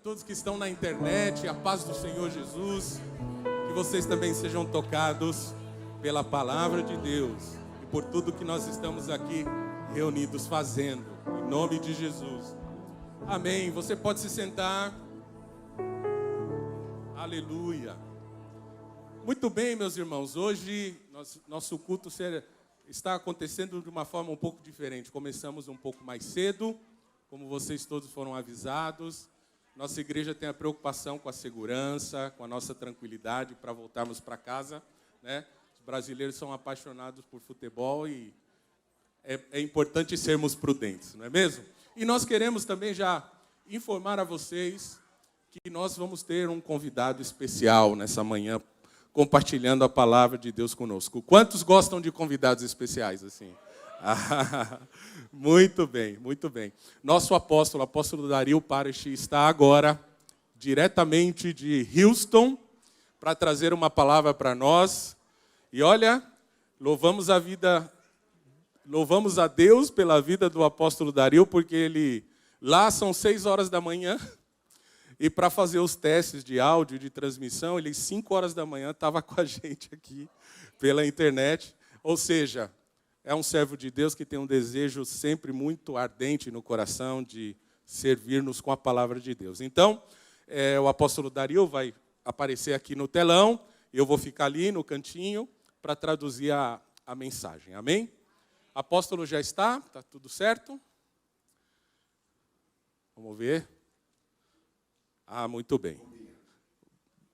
todos que estão na internet, a paz do Senhor Jesus, que vocês também sejam tocados pela palavra de Deus e por tudo que nós estamos aqui reunidos fazendo, em nome de Jesus. Amém. Você pode se sentar. Aleluia. Muito bem, meus irmãos, hoje nosso culto está acontecendo de uma forma um pouco diferente. Começamos um pouco mais cedo, como vocês todos foram avisados. Nossa igreja tem a preocupação com a segurança, com a nossa tranquilidade para voltarmos para casa, né? Os brasileiros são apaixonados por futebol e é importante sermos prudentes, não é mesmo? E nós queremos também já informar a vocês que nós vamos ter um convidado especial nessa manhã, compartilhando a palavra de Deus conosco. Quantos gostam de convidados especiais assim? Muito bem, muito bem. Nosso apóstolo Dario Paresh, está agora diretamente de Houston para trazer uma palavra para nós. E olha, louvamos a Deus pela vida do apóstolo Dario, porque lá são 6 horas da manhã. E para fazer os testes de áudio e de transmissão, ele 5 horas da manhã estava com a gente aqui pela internet. Ou seja, é um servo de Deus que tem um desejo sempre muito ardente no coração de servir-nos com a palavra de Deus. Então, o apóstolo Dario vai aparecer aqui no telão, e eu vou ficar ali no cantinho para traduzir a mensagem. Amém? Apóstolo já está? Está tudo certo? Vamos ver. Ah, muito bem.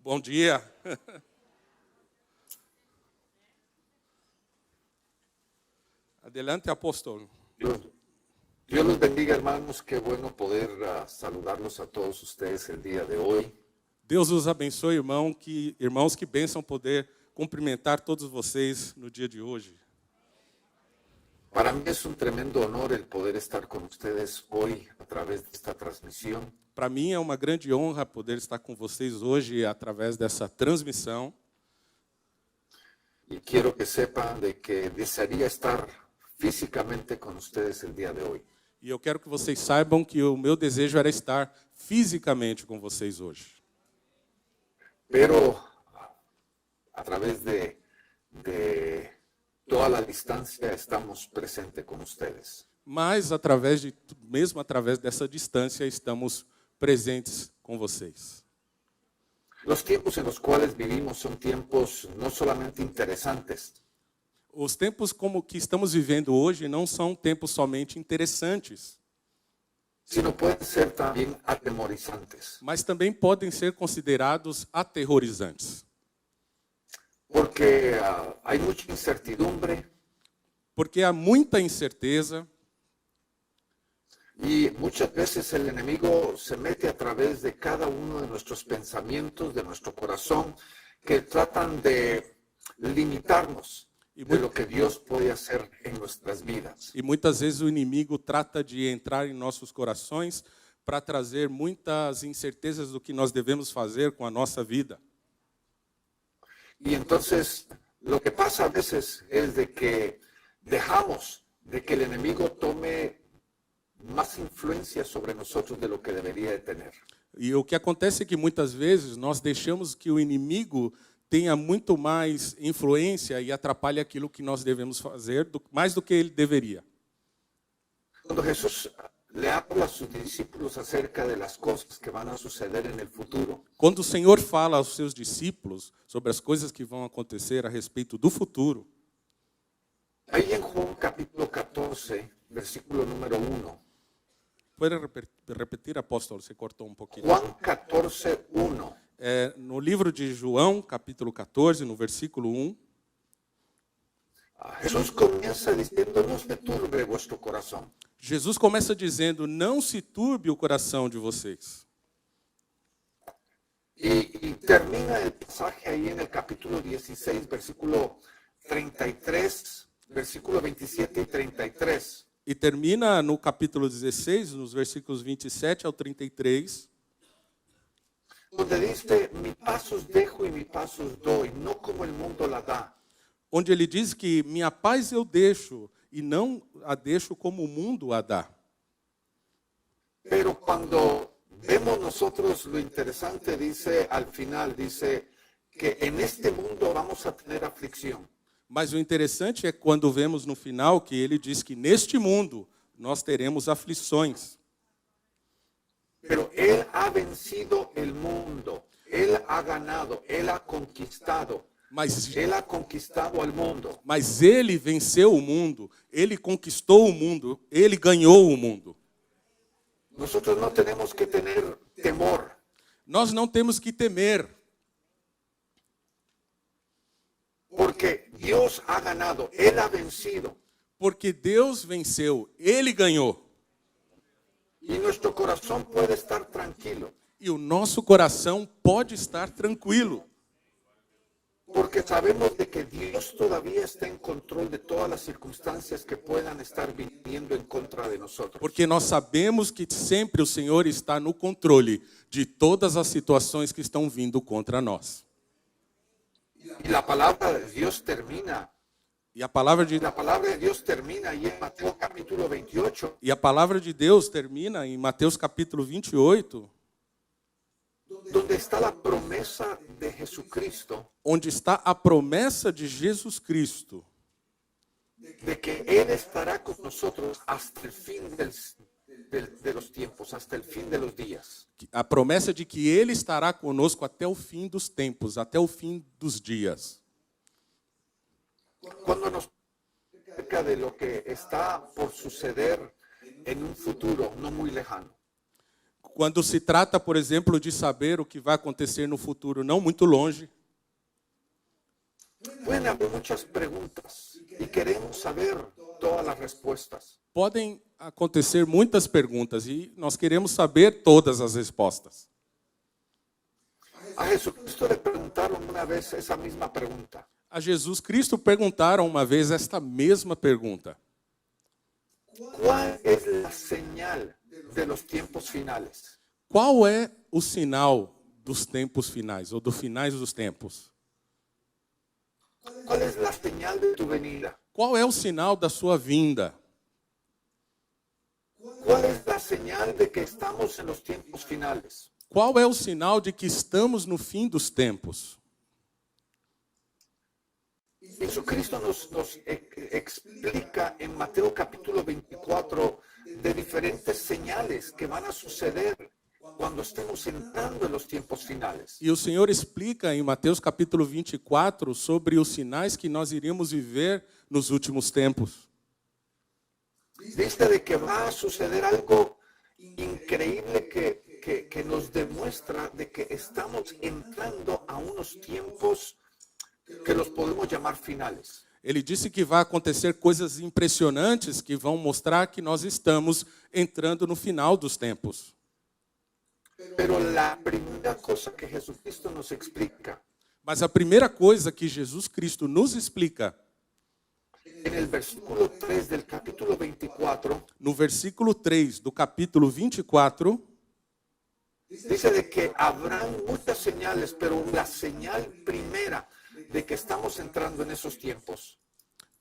Bom dia. Adelante, apóstolo. Dios los bendiga, hermanos. Qué bueno poder saludarlos a todos ustedes el día de hoy. Deus os abençoe, irmãos, que bênção poder cumprimentar todos vocês no dia de hoje. Para mí es un tremendo honor el poder estar con ustedes hoy a través de esta transmisión. Para mim é uma grande honra poder estar com vocês hoje através dessa transmissão. Y quiero que sepan de que desearía estar físicamente con ustedes el día de hoy. E eu quero que vocês saibam que o meu desejo era estar fisicamente com vocês hoje. Pero a través de toda la distancia estamos presentes con ustedes. Mas mesmo através dessa distância estamos presentes com vocês. Los tiempos en los cuales vivimos son tiempos no solamente interesantes, Os tempos como que estamos vivendo hoje não são tempos somente interessantes, sino pueden ser también atemorizantes. mas também podem ser considerados aterrorizantes. Porque hay mucha incertidumbre Porque há muita incerteza y muchas veces el enemigo se mete a través de cada uno de nuestros pensamientos, de nuestro corazón, que tratan de limitarnos de lo que Dios puede hacer en nuestras vidas. e muitas vezes o inimigo trata de entrar em nossos corações para trazer muitas incertezas do que nós devemos fazer com a nossa vida. Y entonces lo que pasa a veces es de que dejamos de que el enemigo tome más influencia sobre nosotros de lo que debería de tener. E o que acontece é que muitas vezes nós deixamos que o inimigo tenha muito mais influência e atrapalhe aquilo que nós devemos fazer, mais do que ele deveria. Cuando Jesús le habla a sus discípulos acerca de las cosas que van a suceder en el futuro, Quando o Senhor fala aos seus discípulos sobre as coisas que vão acontecer a respeito do futuro, ahí en Juan capítulo 14, versículo número 1, pode repetir, apóstolo, você cortou um pouquinho. Juan 14, 1, No livro de João, capítulo 14, no versículo 1, Jesús comienza diciendo, no se turbe vuestro corazón. Jesus começa dizendo, não se turbe o coração de vocês. Y termina el pasaje ahí en el capítulo 16, versículo 33, versículo 27 y 33. E termina no capítulo 16, nos versículos 27 ao 33, Donde dice, mi paz os dejo y mi paz os doy, no como el mundo la da. onde ele diz que minha paz eu deixo, e não a deixo como o mundo a dá. Pero cuando vemos nosotros lo interesante, dice al final, dice que en este mundo vamos a tener aflicción. Mas o interessante é quando vemos no final que ele diz que neste mundo nós teremos aflições. Pero Él ha vencido el mundo, Él ha ganado, Él ha conquistado. Él ha conquistado al mundo. Mas ele venceu o mundo, ele conquistou o mundo, ele ganhou o mundo. Nosotros no tenemos que tener temor. Nós não temos que temer. Porque Dios ha ganado, Él ha vencido. Porque Deus venceu, ele ganhou. Y nuestro corazón puede estar tranquilo. E o nosso coração pode estar tranquilo. Porque sabemos de que Dios todavía está en control de todas las circunstancias que puedan estar viniendo en contra de nosotros. Porque nós sabemos que sempre o Senhor está no controle de todas as situações que estão vindo contra nós. Y la palabra de Dios termina. E a palavra de Dios termina ahí en Mateo capítulo 28. E a palavra de Deus termina em Mateus capítulo 28, donde está la promesa de Jesucristo, onde está a promessa de Jesus Cristo, de que Él estará con nosotros hasta el fin de los tiempos, hasta el fin de los días. a promessa de que ele estará conosco até o fim dos tempos, até o fim dos dias. Cuando nos acerca de lo que está por suceder en un futuro no muy lejano. Quando se trata, por exemplo, de saber o que vai acontecer no futuro não muito longe, pueden haber muchas preguntas y queremos saber todas las respuestas. podem acontecer muitas perguntas e nós queremos saber todas as respostas. A Jesucristo le preguntaron una vez esa misma pregunta. A Jesus Cristo perguntaram uma vez esta mesma pergunta. ¿Cuál es la señal de los tiempos finales? Qual é o sinal dos tempos finais, ou dos finais dos tempos? ¿Cuál es la señal de tu venida? Qual é o sinal da sua vinda? ¿Cuál es la señal de que estamos en los tiempos finales? Qual é o sinal de que estamos no fim dos tempos? Jesucristo nos explica en Mateo capítulo 24 de diferentes señales que van a suceder cuando estemos entrando en los tiempos finales. E o Senhor explica em Mateus capítulo 24 sobre os sinais que nós iríamos viver nos últimos tempos. Dice de que va a suceder algo increíble que nos demuestra de que estamos entrando a unos tiempos que los podemos llamar finales. Ele disse que vai acontecer coisas impressionantes que vão mostrar que nós estamos entrando no final dos tempos. Pero la primera cosa que Jesucristo nos explica Mas a primeira coisa que Jesus Cristo nos explica, en el versículo 3 del capítulo 24, no versículo 3 do capítulo 24, dice de que habrán muchas señales, pero la señal primera de que estamos entrando en esos tiempos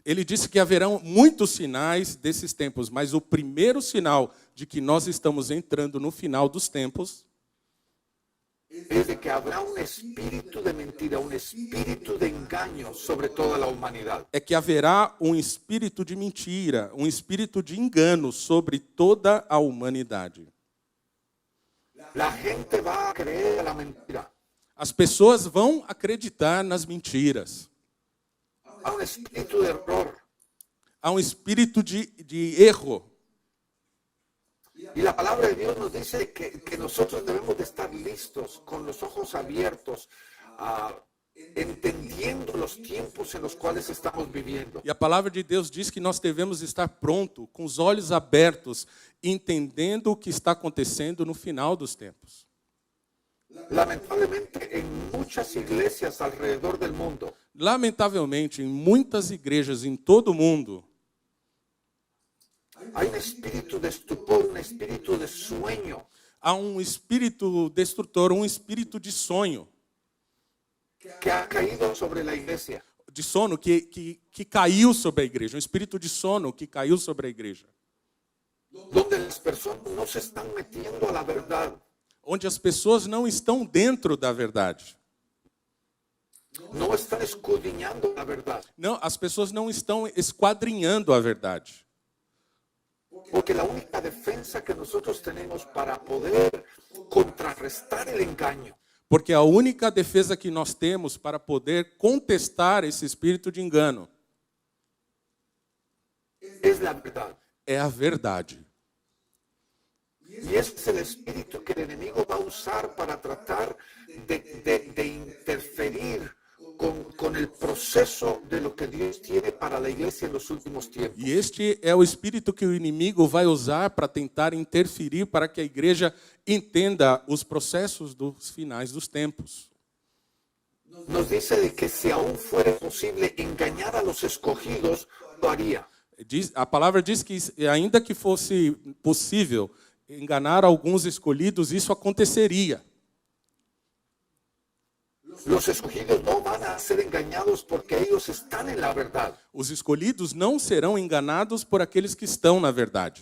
ele disse que haverão muitos sinais desses tempos, mas o primeiro sinal de que nós estamos entrando no final dos tempos es de que habrá un espíritu de mentira, un espíritu de engaño sobre toda la humanidad. é que haverá um espírito de mentira, um espírito de engano sobre toda a humanidade. La gente va a creer a la mentira. As pessoas vão acreditar nas mentiras. Há un espíritu de error. Há um espírito de erro. Y la palabra de Dios nos dice que nosotros debemos de estar listos, con los ojos abiertos, entendiendo los tiempos en los cuales estamos viviendo. E a palavra de Deus diz que nós devemos estar pronto, com os olhos abertos, entendendo o que está acontecendo no final dos tempos. Lamentablemente, en muchas iglesias alrededor del mundo, Lamentavelmente, em muitas igrejas em todo o mundo, hay un espíritu de estupor, un espíritu de sueño há um espírito destrutor, um espírito de sonho, que ha caído sobre la iglesia. de sono que caiu sobre a igreja, um espírito de sono que caiu sobre a igreja, Donde las personas no se están metiendo a la verdad. onde as pessoas não estão dentro da verdade. No están escudriñando la verdad. Não, as pessoas não estão esquadrinhando a verdade. Porque la única defensa que nosotros tenemos para poder contrarrestar el engaño Porque a única defesa que nós temos para poder contestar esse espírito de engano es la verdad. é a verdade. Y ese es el espíritu que el enemigo va a usar para tratar de interferir con el proceso de lo que Dios tiene para la iglesia en los últimos tiempos. E este é o espírito que o inimigo vai usar para tentar interferir para que a igreja entenda os processos dos finais dos tempos. Nos dice de que si aún fuera posible engañar a los escogidos, lo haría. A palavra diz que ainda que fosse possível enganar alguns escolhidos, isso aconteceria. Los escogidos no van a ser engañados porque ellos están en la verdad. Os escolhidos não serão enganados por aqueles que estão na verdade.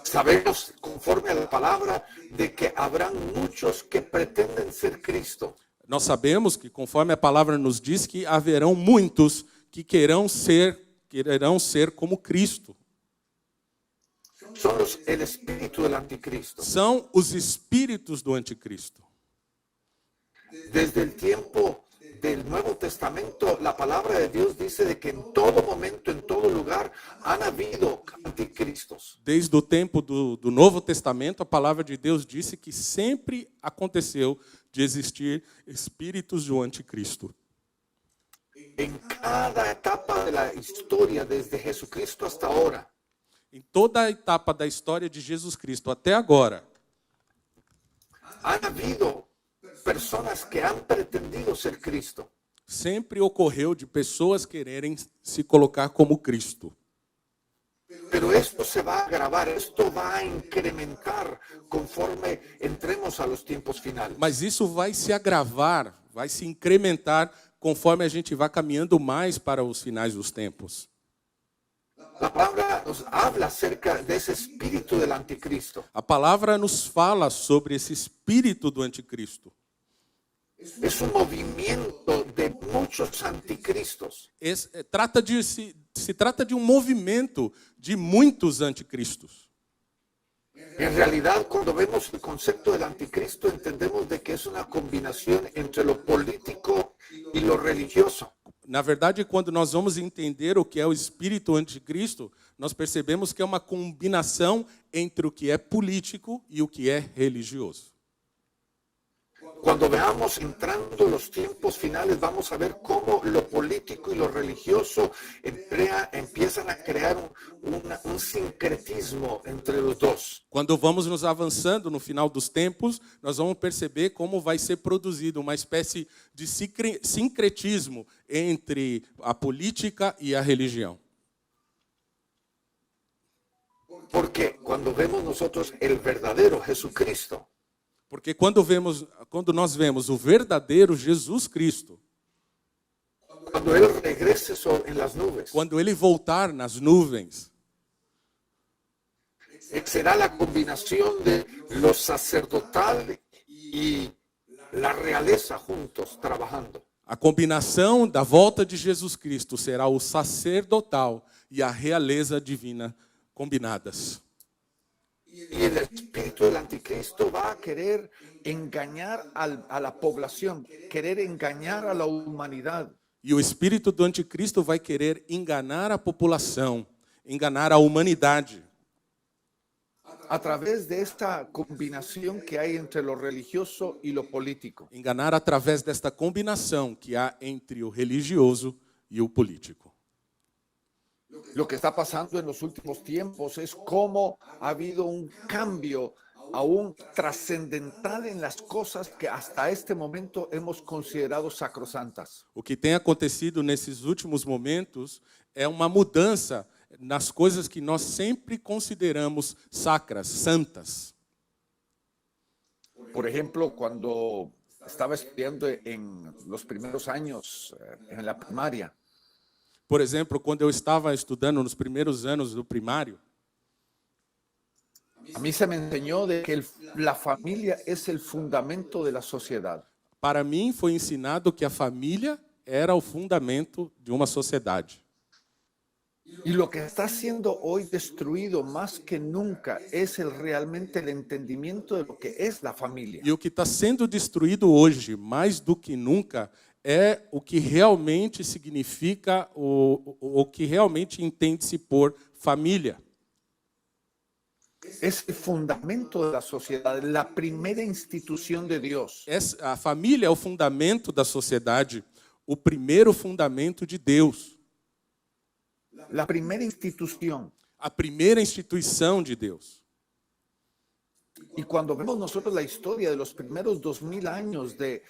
Sabemos, conforme a la palabra, de que habrán muchos que pretenden ser Cristo. Nós sabemos que, conforme a palavra nos diz, que haverão muitos que quererão ser como Cristo. Son el espíritu del anticristo. São os espíritos do anticristo. Desde el tiempo del Nuevo Testamento, la palabra de Dios dice de que en todo momento, en todo lugar, han habido anticristos. Desde o tempo do Novo Testamento, a palavra de Deus disse que sempre aconteceu de existir espíritos do anticristo. En cada etapa de la historia, desde Jesucristo hasta ahora, Em toda a etapa da história de Jesus Cristo até agora, han habido personas que han pretendido ser Cristo. sempre ocorreu de pessoas quererem se colocar como Cristo. Pero esto se va a agravar, esto va a incrementar conforme entremos a los tiempos finales. Mas isso vai se agravar, vai se incrementar conforme a gente vai caminhando mais para os finais dos tempos. La palabra nos habla acerca de ese espíritu del anticristo. A palavra nos fala sobre esse espírito do anticristo. Es un movimiento de muchos anticristos. Se trata de um movimento de muitos anticristos. En realidad, cuando vemos el concepto del anticristo, entendemos de que es una combinación entre lo político y lo religioso. Na verdade, quando nós vamos entender o que é o espírito anticristo, nós percebemos que é uma combinação entre o que é político e o que é religioso. Cuando veamos entrando los tiempos finales, vamos a ver cómo lo político y lo religioso empiezan a crear un sincretismo entre los dos. Quando vamos nos avançando no final dos tempos, nós vamos perceber como vai ser produzido uma espécie de sincretismo entre a política e a religião. Porque cuando vemos nosotros el verdadero Jesucristo, Porque quando nós vemos o verdadeiro Jesus Cristo, cuando Él regrese en las nubes, quando ele voltar nas nuvens, será la combinación de lo sacerdotal y la realeza juntos trabajando. a combinação da volta de Jesus Cristo será o sacerdotal e a realeza divina combinadas. Y el espíritu del anticristo va a querer engañar a la población, querer engañar a la humanidad. E o espírito do anticristo vai querer enganar a população, enganar a humanidade. A través de esta combinación que hay entre lo religioso y lo político. Enganar através desta combinação que há entre o religioso e o político. Lo que está pasando en los últimos tiempos es cómo ha habido un cambio aún trascendental en las cosas que hasta este momento hemos considerado sacrosantas. O que tem acontecido nesses últimos momentos é uma mudança nas coisas que nós sempre consideramos sacras, santas. Por ejemplo, cuando estaba estudiando en los primeros años en la primaria, Por exemplo, quando eu estava estudando nos primeiros anos do primário, A mí se me enseñó de que la familia es el fundamento de la sociedad. Para mim foi ensinado que a família era o fundamento de uma sociedade. Y lo que está siendo hoy destruido más que nunca es realmente el entendimiento de lo que es la familia. E o que está sendo destruído hoje, mais do que nunca, é o que realmente significa, o que realmente entende-se por família. Es el fundamento de la sociedad, la primera institución de Dios. A família é o fundamento da sociedade, o primeiro fundamento de Deus. La primera institución. A primeira instituição de Deus. Y cuando vemos nosotros la historia de los primeros 2000 años de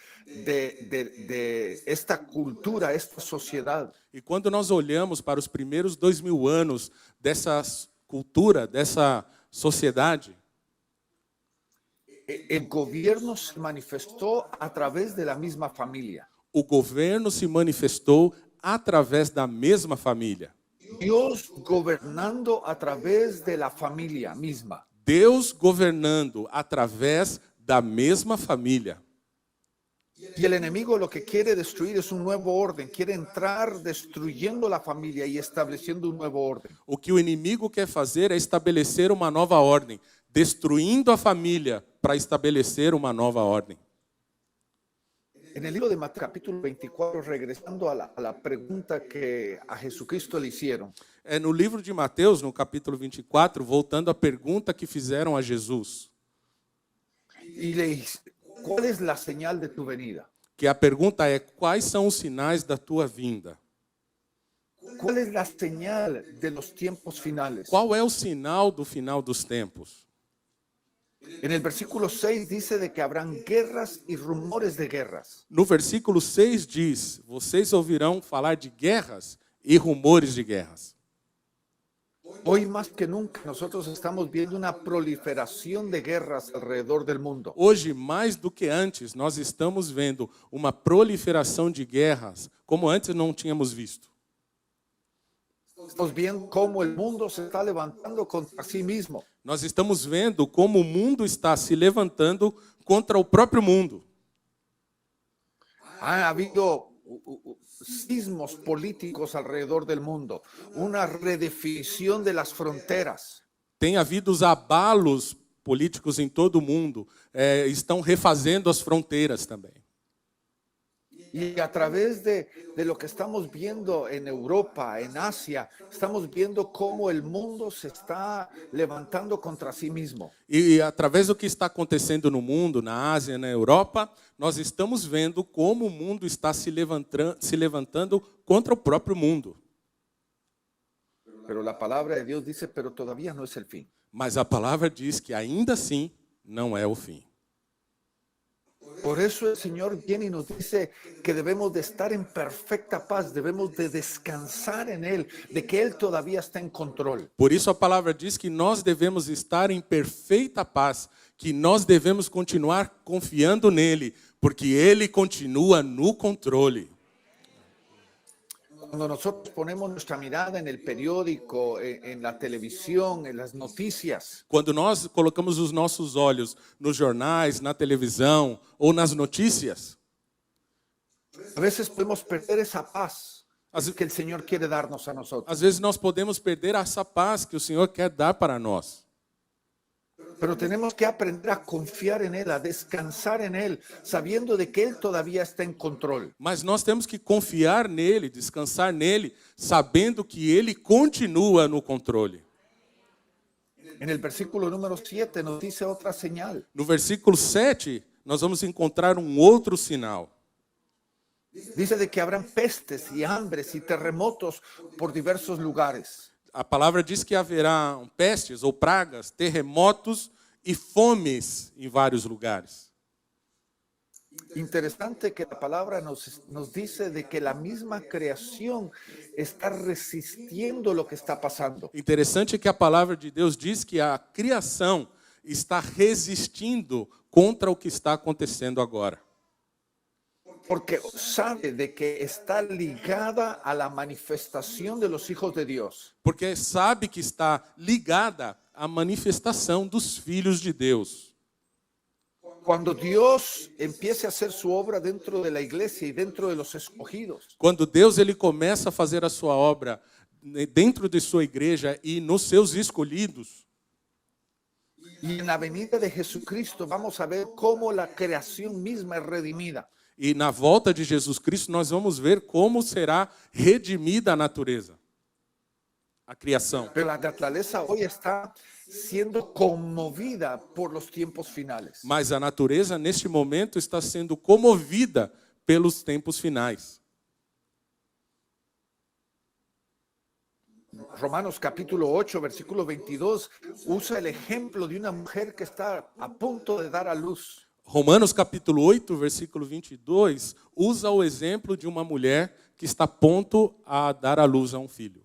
esta cultura, esta sociedad, E quando nós olhamos para os primeiros 2000 anos dessa cultura, dessa sociedade, el gobierno se manifestó a través de la misma familia. o governo se manifestou através da mesma família. Dios gobernando a través de la familia misma. Deus governando através da mesma família. Y el enemigo lo que quiere destruir es un nuevo orden, quiere entrar destruyendo la familia y estableciendo un nuevo orden. O que o inimigo quer fazer é estabelecer uma nova ordem, destruindo a família para estabelecer uma nova ordem. En el libro de Mateo capítulo 24, regresando a la pregunta que a Jesucristo le hicieron, É no livro de Mateus, no capítulo 24, voltando à pergunta que fizeram a Jesus, y le dice, ¿cuál es la señal de tu venida? que a pergunta é: quais são os sinais da tua vinda? ¿Cuál es la señal de los tiempos finales? Qual é o sinal do final dos tempos? En el versículo 6 dice de que habrán guerras y rumores de guerras. No versículo 6 diz: vocês ouvirão falar de guerras e rumores de guerras. Hoy más que nunca nosotros estamos viendo una proliferación de guerras alrededor del mundo. Hoje, mais do que antes, nós estamos vendo uma proliferação de guerras como antes não tínhamos visto. Estamos viendo cómo el mundo se está levantando contra sí mismo. Nós estamos vendo como o mundo está se levantando contra o próprio mundo. Ha habido sismos políticos alrededor del mundo, una redefinición de las fronteras. Tem havido os abalos políticos em todo o mundo, estão refazendo as fronteiras também. Y a través de lo que estamos viendo en Europa, en Asia, estamos viendo cómo el mundo se está levantando contra sí mismo. E através do que está acontecendo no mundo, na Ásia, na Europa, nós estamos vendo como o mundo está se levantando contra o próprio mundo. Pero la palabra de Dios dice, pero todavía no es el fin. Mas a palavra diz que ainda assim não é o fim. Por eso el Señor viene y nos dice que debemos de estar en perfecta paz, debemos de descansar en Él, de que Él todavía está en control. Por isso a palavra diz que nós devemos estar em perfeita paz, que nós devemos continuar confiando nele, porque ele continua no controle. Cuando nosotros ponemos nuestra mirada en el periódico, en la televisión, en las noticias, Quando nós colocamos os nossos olhos nos jornais, na televisão ou nas notícias, a veces podemos perder esa paz As- que el Señor quiere darnos a nosotros. às vezes nós podemos perder essa paz que o Senhor quer dar para nós. Pero tenemos que aprender a confiar en Él, a descansar en Él, sabiendo de que Él todavía está en control. Mas nós temos que confiar nele, descansar nele, sabendo que ele continua no controle. En el versículo número 7 nos dice otra señal. No versículo 7, nós vamos encontrar um outro sinal. Dice de que habrán pestes y hambres y terremotos por diversos lugares. A palavra diz que haverá pestes ou pragas, terremotos e fomes em vários lugares. Interesante que la palabra nos dice de que la misma creación está resistiendo lo que está pasando. Interessante que a palavra de Deus diz que a criação está resistindo contra o que está acontecendo agora. Porque sabe de que está ligada a la manifestación de los hijos de Dios. Porque sabe que está ligada a manifestação dos filhos de Deus. Cuando Dios empiece a hacer su obra dentro de la iglesia y dentro de los escogidos, Quando Deus ele começa a fazer a sua obra dentro de sua igreja e nos seus escolhidos, y en la venida de Jesucristo vamos a ver cómo la creación misma es redimida. e na volta de Jesus Cristo nós vamos ver como será redimida a natureza, a criação. Pero la naturaleza hoy está siendo conmovida por los tiempos finales. Mas a natureza neste momento está sendo comovida pelos tempos finais. Romanos capítulo 8, versículo 22, usa el ejemplo de una mujer que está a punto de dar a luz. Romanos capítulo 8, versículo 22, usa o exemplo de uma mulher que está a ponto a dar à luz a um filho.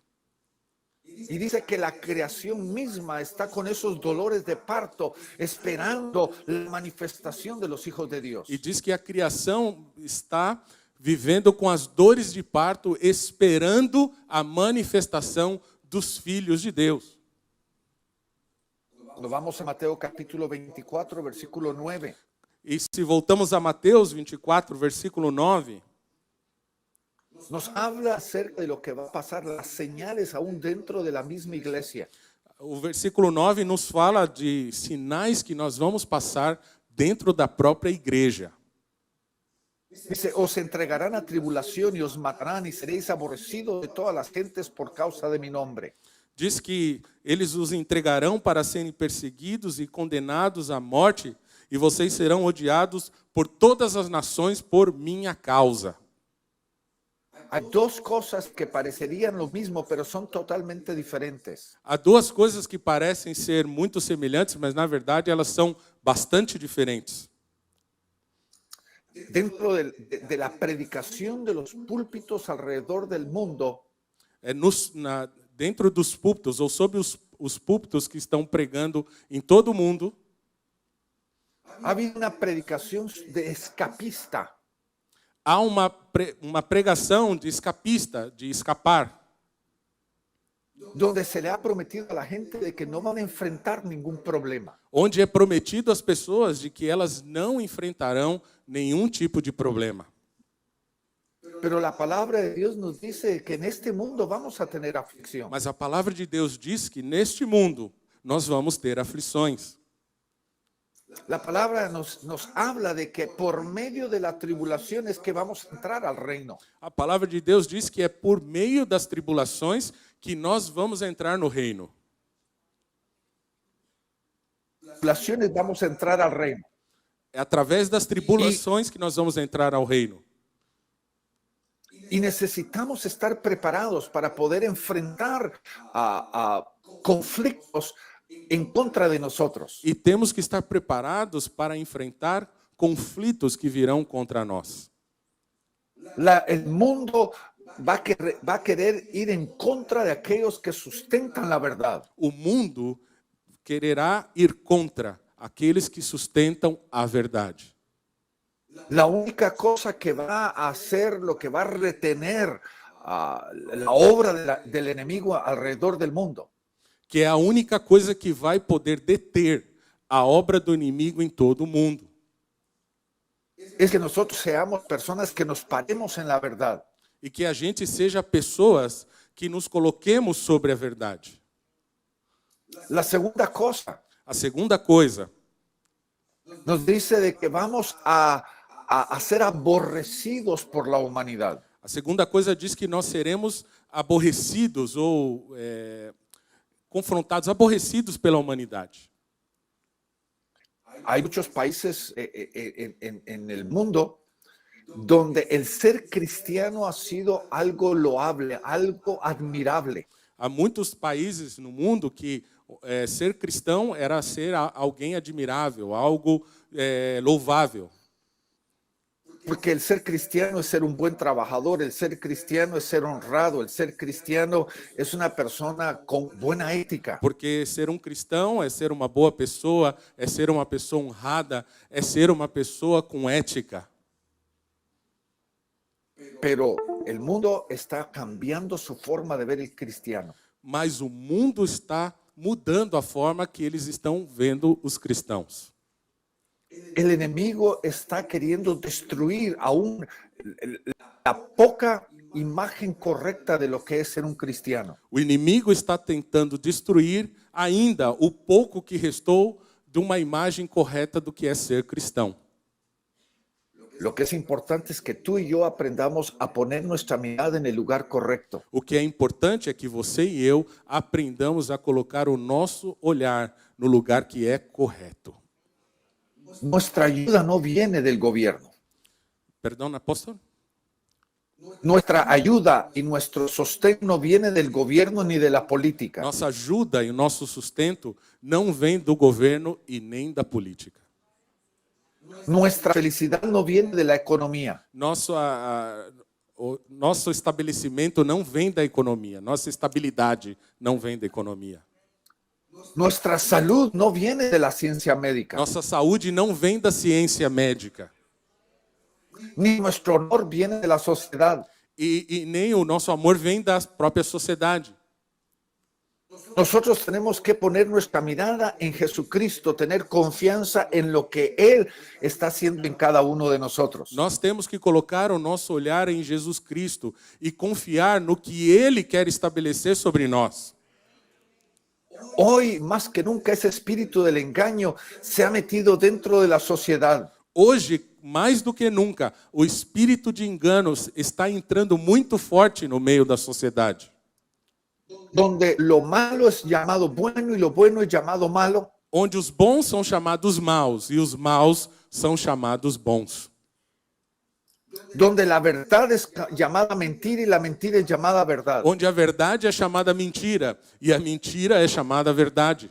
Y dice que la creación misma está con esos dolores de parto, esperando la manifestación de los hijos de Dios. E diz que a criação está vivendo com as dores de parto, esperando a manifestação dos filhos de Deus. Cuando vamos a Mateo capítulo 24, versículo 9, E se voltamos a Mateus 24, versículo 9, nos habla acerca de lo que va a pasar, las señales aún dentro de la misma iglesia. o versículo 9 nos fala de sinais que nós vamos passar dentro da própria igreja. Dice, os entregarán a tribulación y os matarán y seréis aborrecidos de todas las gentes por causa de mi nombre. Diz que eles os entregarão para serem perseguidos e condenados à morte, e vocês serão odiados por todas as nações por minha causa. Hay dos cosas que parecerían lo mismo, pero son totalmente diferentes. Há duas coisas que parecem ser muito semelhantes, mas na verdade elas são bastante diferentes. Dentro de la predicación de los púlpitos alrededor del mundo, Dentro dos púlpitos, ou sobre os púlpitos que estão pregando em todo o mundo, ha habido una predicación de escapista, há uma pregação de escapista, de escapar, donde se le ha prometido a la gente de que no van a enfrentar ningún problema. onde é prometido às pessoas de que elas não enfrentarão nenhum tipo de problema. Pero la palabra de Dios nos dice que en este mundo vamos a tener aflicción. Mas a palavra de Deus diz que neste mundo nós vamos ter aflições. La palabra nos habla de que por medio de la tribulación es que vamos a entrar al reino. A palavra de Deus diz que é por meio das tribulações que nós vamos entrar no reino. Tribulaciones vamos a entrar al reino. É através das tribulações que nós vamos entrar ao reino. Y necesitamos estar preparados para poder enfrentar a conflictos en contra de nosotros. E temos que estar preparados para enfrentar conflitos que virão contra nós. El mundo va a querer ir en contra de aquellos que sustentan la verdad. O mundo quererá ir contra aqueles que sustentam a verdade. La única cosa que va a hacer, lo que va a retener la obra del enemigo alrededor del mundo, Que é a única coisa que vai poder deter a obra do inimigo em todo o mundo. es que nosotros seamos personas que nos paremos en la verdad. E que a gente seja pessoas que nos coloquemos sobre a verdade. La segunda cosa A segunda coisa nos dice de que vamos a ser aborrecidos por la humanidad. A segunda coisa diz que nós seremos aborrecidos ou confrontados, aborrecidos pela humanidade. Hay muchos países en el mundo donde el ser cristiano ha sido algo loable, algo admirable. Há muitos países no mundo que ser cristão era ser alguém admirável, algo louvável. Porque el ser cristiano es ser un buen trabajador, el ser cristiano es ser honrado, el ser cristiano es una persona con buena ética. Porque ser um cristão é ser uma boa pessoa, é ser uma pessoa honrada, é ser uma pessoa com ética. Pero el mundo está cambiando su forma de ver el cristiano. Mas o mundo está mudando a forma que eles estão vendo os cristãos. El enemigo está queriendo destruir aún la poca imagen correcta de lo que es ser un cristiano. O inimigo está tentando destruir ainda o pouco que restou de uma imagem correta do que é ser cristão. Lo que es importante es que tú y yo aprendamos a poner nuestra mirada en el lugar correcto. O que é importante é que você e eu aprendamos a colocar o nosso olhar no lugar que é correto. Nuestra ayuda no viene del gobierno. Perdão, apóstolo? Nuestra ayuda y nuestro sostén no viene del gobierno ni de la política. Nossa ajuda e o nosso sustento não vem do governo e nem da política. Nuestra felicidad no viene de la economía. O nosso estabelecimento não vem da economia. Nossa estabilidade não vem da economia. Nuestra salud no viene de la ciencia médica. Nossa saúde não vem da ciência médica. Ni nuestro honor viene de la sociedad. E nem o nosso amor vem da própria sociedade. Nosotros tenemos que poner nuestra mirada en Jesucristo, tener confianza en lo que Él está haciendo en cada uno de nosotros. Nós temos que colocar o nosso olhar em Jesus Cristo e confiar no que Ele quer estabelecer sobre nós. Hoy, más que nunca, ese espíritu del engaño se ha metido dentro de la sociedad. Hoje, mais do que nunca, o espírito de enganos está entrando muito forte no meio da sociedade. Donde lo malo es llamado bueno y lo bueno es llamado malo. Onde os bons são chamados maus e os maus são chamados bons. Donde la verdad es llamada mentira y la mentira es llamada verdad. Onde a verdade é chamada mentira e a mentira é chamada verdade.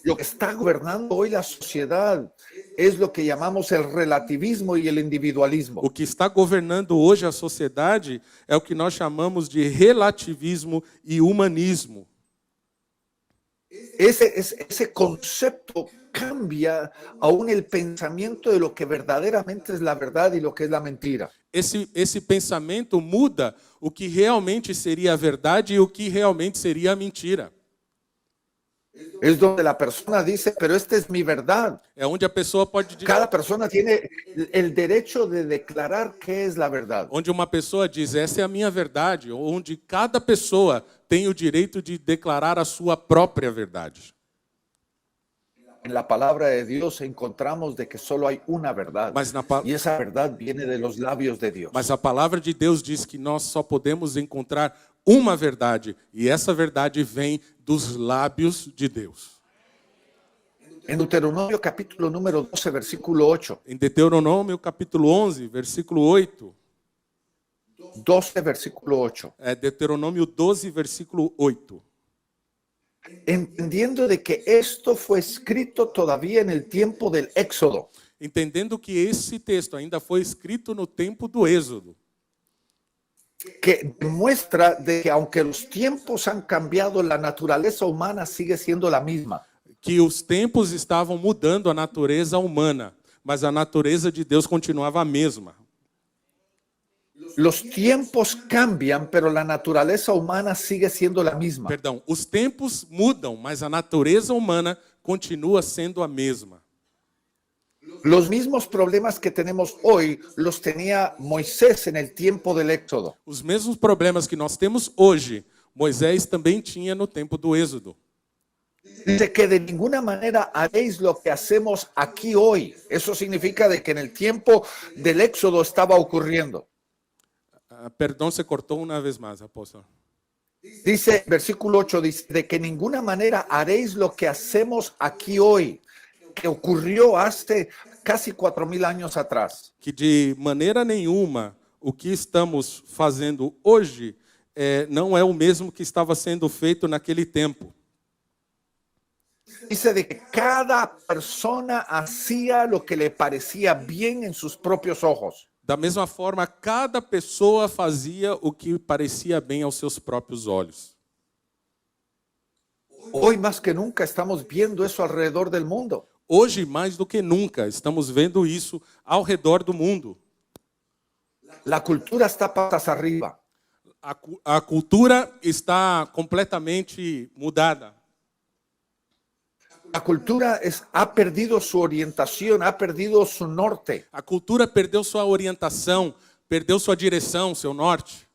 Lo que está gobernando hoy la sociedad es lo que llamamos el relativismo y el individualismo. O que está governando hoje a sociedade é o que nós chamamos de relativismo e humanismo. Ese concepto cambia aún el pensamiento de lo que verdaderamente es la verdad y lo que es la mentira. Esse pensamento muda o que realmente seria a verdade e o que realmente seria a mentira. Es donde la persona dice, pero esta es mi verdad. É onde a pessoa pode dizer, Cada persona tiene el derecho de declarar qué es la verdad. onde uma pessoa diz, essa é a minha verdade, onde cada pessoa tem o direito de declarar a sua própria verdade. En la palabra de Dios encontramos de que solo hay una verdad. Y esa verdad viene de los labios de Dios. Mas a palavra de Deus diz que nós só podemos encontrar uma verdade, e essa verdade vem dos lábios de Deus. En Deuteronomio capítulo número 12, versículo 8. Em Deuteronômio capítulo 11, versículo 8. 12, versículo 8. É Deuteronômio 12, versículo 8. Entendiendo de que esto fue escrito todavía en el tiempo del Éxodo. Entendendo que esse texto ainda foi escrito no tempo do Êxodo. Que demuestra de que aunque los tiempos han cambiado, la naturaleza humana sigue siendo la misma. Que os tempos estavam mudando a natureza humana, mas a natureza de Deus continuava a mesma. Los tiempos cambian, pero la naturaleza humana sigue siendo la misma. Perdão, os tempos mudam, mas a natureza humana continua sendo a mesma. Los mismos problemas que tenemos hoy los tenía Moisés en el tiempo del Éxodo. Os mesmos problemas que nós temos hoje, Moisés também tinha no tempo do Êxodo. Dice que de ninguna manera haréis lo que hacemos aquí hoy. Eso significa de que en el tiempo del Éxodo estaba ocurriendo. Perdão, se cortou uma vez mais, apóstolo. Dice, versículo 8, dice, de que ninguna manera haréis lo que hacemos aquí hoy, que ocurrió hace casi 4,000 años atrás. Que de maneira nenhuma o que estamos fazendo hoje não é o mesmo que estava sendo feito naquele tempo. Dice de que cada persona hacía lo que le parecía bien en sus propios ojos. Da mesma forma, cada pessoa fazia o que parecia bem aos seus próprios olhos. Hoy más que nunca estamos viendo eso alrededor del mundo. Hoje, mais do que nunca, estamos vendo isso ao redor do mundo. La cultura está patas arriba. A cultura está completamente mudada. La cultura ha perdido su orientación, ha perdido su norte. A cultura perdeu sua orientação, perdeu sua direção, seu norte.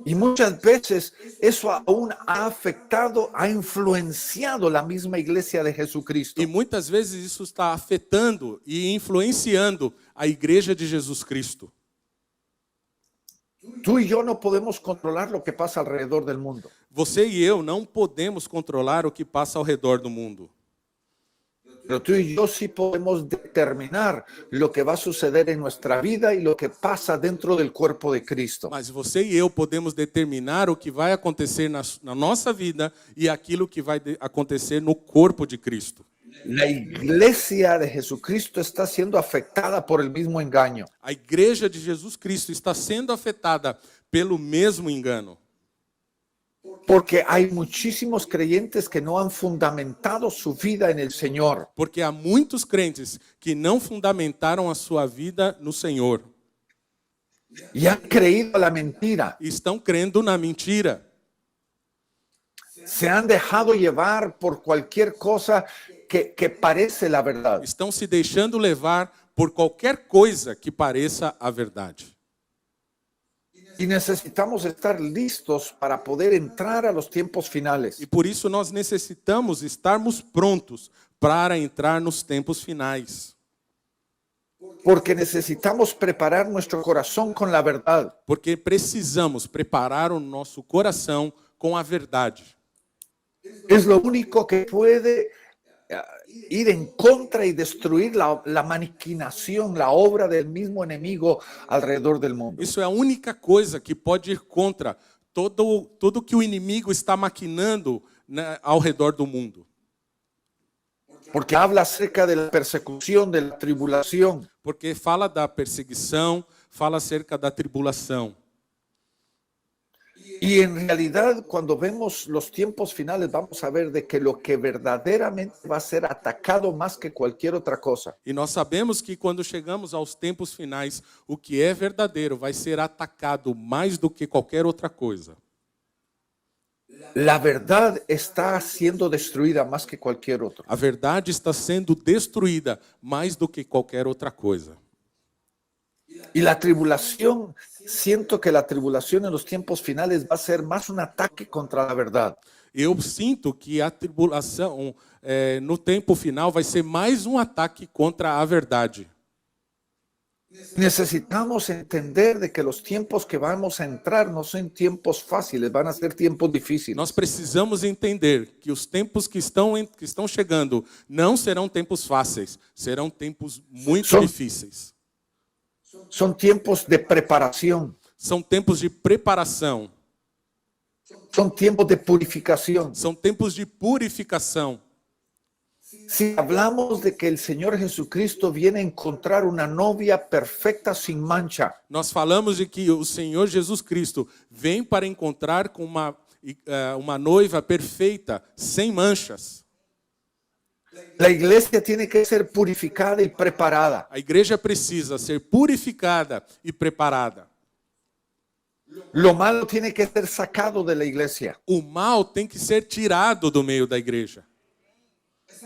Y muchas veces eso aún ha afectado, ha influenciado la misma iglesia de Jesucristo. E muitas vezes isso está afetando e influenciando a igreja de Jesus Cristo. Tú y yo no podemos controlar lo que pasa alrededor del mundo. Você e eu não podemos controlar o que passa ao redor do mundo. Pero tú y yo sí podemos determinar lo que va a suceder en nuestra vida y lo que pasa dentro del cuerpo de Cristo. Mas você e eu podemos determinar o que vai acontecer na nossa vida e aquilo que vai acontecer no corpo de Cristo. La iglesia de Jesucristo está siendo afectada por el mismo engaño. A igreja de Jesus Cristo está sendo afetada pelo mesmo engano. Porque hay muchísimos creyentes que no han fundamentado su vida en el Señor. Porque há muitos crentes que não fundamentaram a sua vida no Senhor. Y han creído la mentira. Estão crendo na mentira. Se han dejado llevar por cualquier cosa que parece la verdad. Estão se deixando levar por qualquer coisa que pareça a verdade. Y necesitamos estar listos para poder entrar a los tiempos finales. E por isso nós necessitamos estarmos prontos para entrar nos tempos finais. Porque necesitamos preparar nuestro corazón con la verdad. Porque precisamos preparar o nosso coração com a verdade. Es lo único que puede ir en contra y destruir la maquinación, la obra del mismo enemigo alrededor del mundo. Isso é a única coisa que pode ir contra tudo que o inimigo está maquinando, né, ao redor do mundo. Porque habla acerca de la persecución, de la tribulación. Porque fala da perseguição, fala acerca da tribulação. Y en realidad, cuando vemos los tiempos finales, vamos a ver de que lo que verdaderamente va a ser atacado más que cualquier otra cosa. E nós sabemos que quando chegamos aos tempos finais, o que é verdadeiro vai ser atacado mais do que qualquer outra coisa. La verdad está siendo destruida más que cualquier otra. A verdade está sendo destruída mais do que qualquer outra coisa. Y la tribulación, siento que la tribulación en los tiempos finales va a ser más un ataque contra la verdad. Eu sinto que a tribulação no tempo final vai ser mais um ataque contra a verdade. Necesitamos entender de que los tiempos que vamos a entrar no son tiempos fáciles, van a ser tiempos difíciles. Nós precisamos entender que os tempos que estão chegando não serão tempos fáceis, serão tempos muito difíceis. Son tiempos de preparación. São tempos de preparação. Son tiempos de purificación. São tempos de purificação. Si hablamos de que el Señor Jesucristo viene a encontrar una novia perfecta sin mancha. Nós falamos de que o Senhor Jesus Cristo vem para encontrar com uma noiva perfeita, sem manchas. La iglesia tiene que ser purificada y preparada. A igreja precisa ser purificada e preparada. Lo malo tiene que ser sacado de la iglesia. O mal tem que ser tirado do meio da igreja.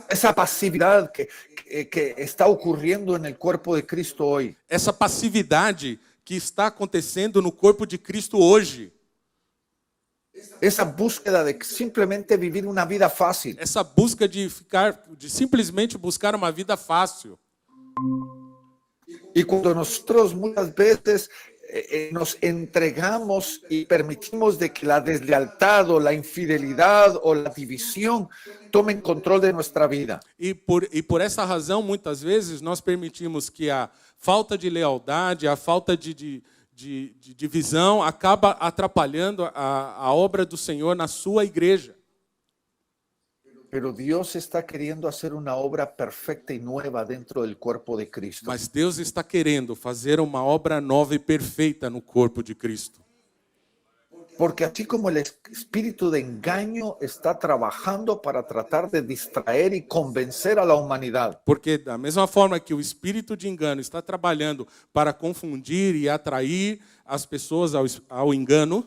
Esa pasividad que está ocurriendo en el cuerpo de Cristo hoy. Essa passividade que está acontecendo no corpo de Cristo hoje. Esa búsqueda de simplemente vivir una vida fácil. Essa busca de simplesmente buscar uma vida fácil. Y cuando nosotros muchas veces nos entregamos y permitimos de que la deslealtad o la infidelidad o la división tomen control de nuestra vida. E por essa razão, muitas vezes, nós permitimos que a falta de lealdade, a falta de divisão acaba atrapalhando a obra do Senhor na sua igreja. Pero Dios está queriendo hacer una obra perfecta y nueva dentro del cuerpo de Cristo. Mas Deus está querendo fazer uma obra nova e perfeita no corpo de Cristo. Porque así como el espíritu de engaño está trabajando para tratar de distraer y convencer a la humanidad. Porque da mesma forma que o espírito de engano está trabalhando para confundir e atrair as pessoas ao engano,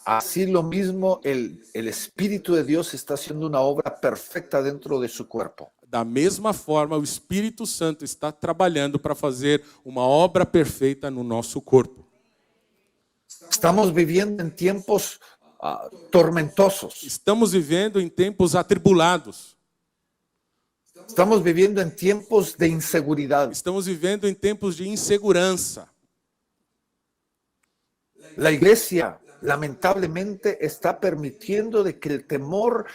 así lo mismo el Espíritu de Dios está haciendo una obra perfecta dentro de su cuerpo. Da mesma forma, o Espírito Santo está trabalhando para fazer uma obra perfeita no nosso corpo. Estamos viviendo en tiempos tormentosos. Estamos vivendo em tempos atribulados. Estamos viviendo en tiempos de inseguridad. Estamos vivendo em tempos de insegurança. La iglesia, lamentablemente, está permitiendo de que el temor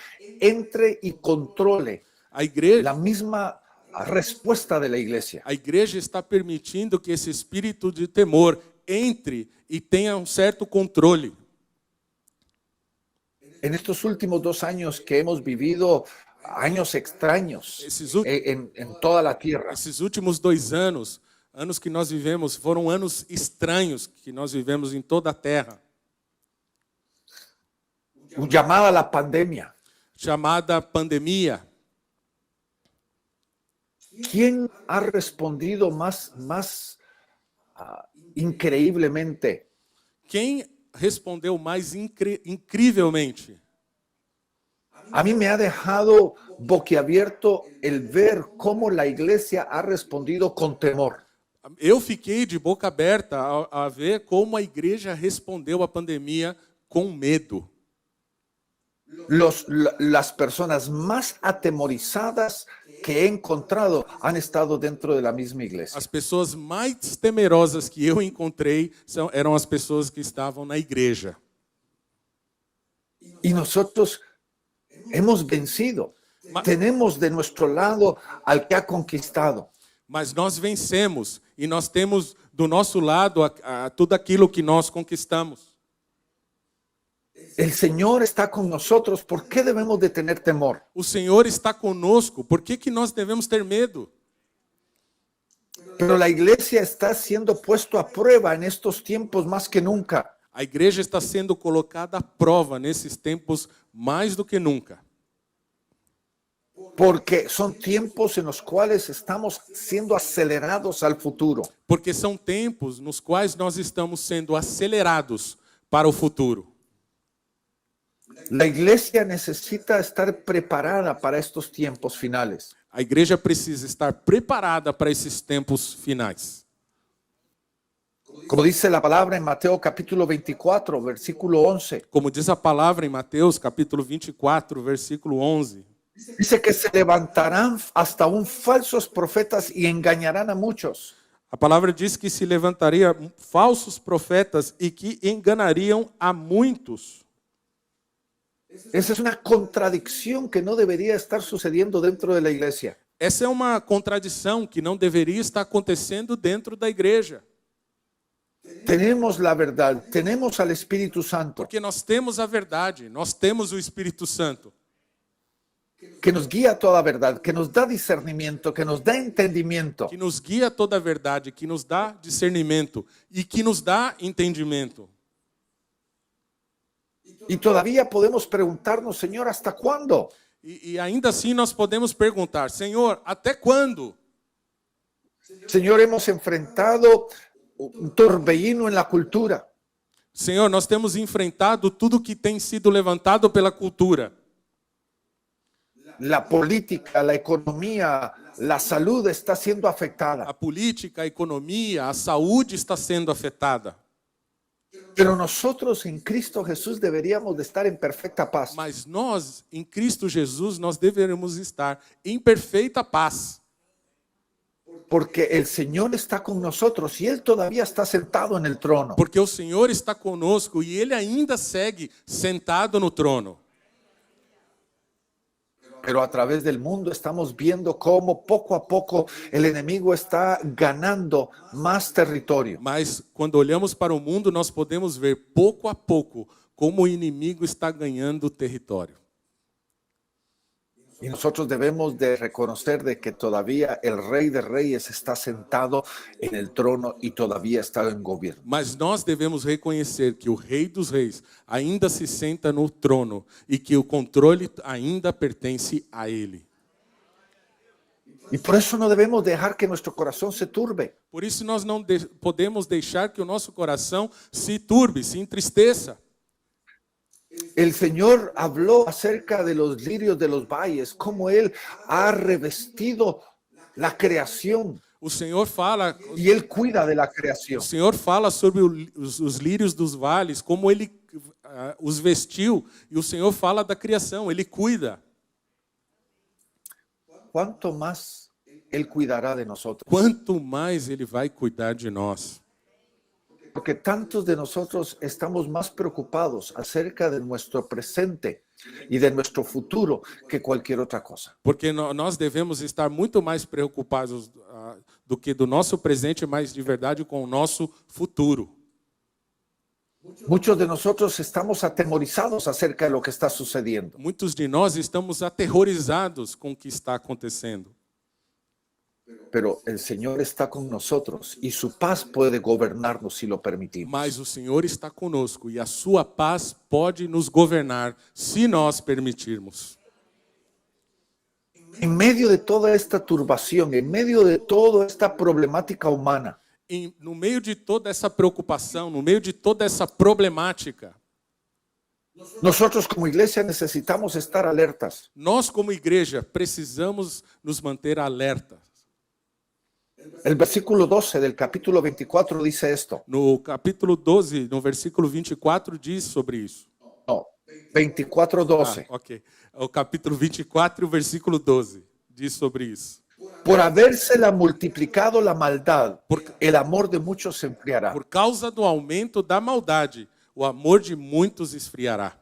entre y controle A igreja, la misma respuesta de la iglesia. a igreja está permitindo que esse espírito de temor entre e tenha um certo controle. En estos últimos 2 años que hemos vivido años extraños en toda la tierra, Esses últimos 2 anos, anos que nós vivemos, foram anos estranhos que nós vivemos em toda a terra. llamada la pandemia. Chamada pandemia. ¿Quién ha respondido más increíblemente? Quem respondeu mais incrivelmente? A mí me ha dejado boquiabierto el ver cómo la iglesia ha respondido con temor. Eu fiquei de boca aberta a ver como a igreja respondeu à pandemia com medo. Las personas más atemorizadas que he encontrado han estado dentro de la misma iglesia. As pessoas mais temerosas que eu encontrei eram as pessoas que estavam na igreja. Y nosotros hemos vencido. Tenemos de nuestro lado al que ha conquistado. Mas nós vencemos e nós temos do nosso lado a tudo aquilo que nós conquistamos. El Señor está con nosotros. ¿Por qué debemos de tener temor? O Senhor está conosco. Por que nós devemos ter medo? Pero la iglesia está siendo puesto a prueba en estos tiempos más que nunca. A igreja está sendo colocada à prova nesses tempos mais do que nunca. Porque son tiempos en los cuales estamos siendo acelerados al futuro. Porque são tempos nos quais nós estamos sendo acelerados para o futuro. La iglesia necesita estar preparada para estos tiempos finales. A igreja precisa estar preparada para esses tempos finais. Como dice la palabra en Mateo capítulo 24, versículo 11. Como diz a palavra em Mateus, capítulo 24, versículo 11. Dice que se levantarán hasta aún falsos profetas y engañarán a muchos. A palavra diz que se levantaria falsos profetas e que enganariam a muitos. Esa es una contradicción que no debería estar sucediendo dentro de la iglesia. Essa é uma contradição que não deveria estar acontecendo dentro da igreja. Tenemos la verdad, tenemos al Espíritu Santo, Porque nós temos a verdade, nós temos o Espírito Santo, que nos guía a toda a verdad, que nos da discernimiento, que nos da entendimiento. que nos guia a toda a verdade, que nos dá discernimento e que nos dá entendimento. Y todavía podemos preguntarnos, Señor, ¿hasta cuándo? E ainda assim nós podemos perguntar, Senhor, até quando? Señor, hemos enfrentado un torbellino en la cultura. Senhor, nós temos enfrentado tudo que tem sido levantado pela cultura. La política, la economía, la salud está siendo afectada. A política, a economia, a saúde está sendo afetada. Pero nosotros en Cristo Jesús deberíamos de estar en perfecta paz. Mas nós, em Cristo Jesus, nós deveremos estar em perfeita paz. Porque el Señor está con nosotros y Él todavía está sentado en el trono. Porque o Senhor está conosco e Ele ainda segue sentado no trono. Pero a través del mundo estamos viendo cómo poco a poco el enemigo está ganando más territorio. Mas quando olhamos para o mundo, nós podemos ver pouco a pouco como o inimigo está ganhando território. Y nosotros debemos de reconocer de que todavía el Rey de Reyes está sentado en el trono y todavía está en gobierno. Mas nós devemos reconhecer que o Rei dos Reis ainda se senta no trono e que o controle ainda pertence a Ele. Y por eso no debemos dejar que nuestro corazón se turbe. Por isso nós não podemos deixar que o nosso coração se turbe, se entristeça. El Señor habló acerca de los lirios de los valles, cómo Él ha revestido la creación O Senhor fala, y Él cuida de la o creación. Senhor fala sobre os lírios dos vales, como Ele os vestiu, e o Senhor fala da criação, Ele cuida. ¿Cuánto más Él cuidará de nosotros? Quanto mais Ele vai cuidar de nós. Porque tantos de nosotros estamos más preocupados acerca de nuestro presente y de nuestro futuro que cualquier otra cosa. Porque nós devemos estar muito mais preocupados do que do nosso presente, mas de verdade com o nosso futuro. Muchos de nosotros estamos atemorizados acerca de lo que está sucediendo. Muitos de nós estamos aterrorizados com o que está acontecendo. Pero el Señor está con nosotros y su paz puede gobernarnos si lo permitimos. Mas o Senhor está conosco e a sua paz pode nos governar se nós permitirmos. En medio de toda esta turbación, en medio de toda esta problemática humana, No meio de toda essa preocupação, no meio de toda essa problemática, nosotros como iglesia necesitamos estar alertas. nós como igreja precisamos nos manter alertas. El versículo 12 del capítulo 24 dice esto. No capítulo 12, no versículo 24, diz sobre isso. No, 24:12. Ok. O capítulo 24, o versículo 12, diz sobre isso. Por habérsela multiplicado la maldad, el amor de muchos se enfriará. Por causa do aumento da maldade, o amor de muitos esfriará.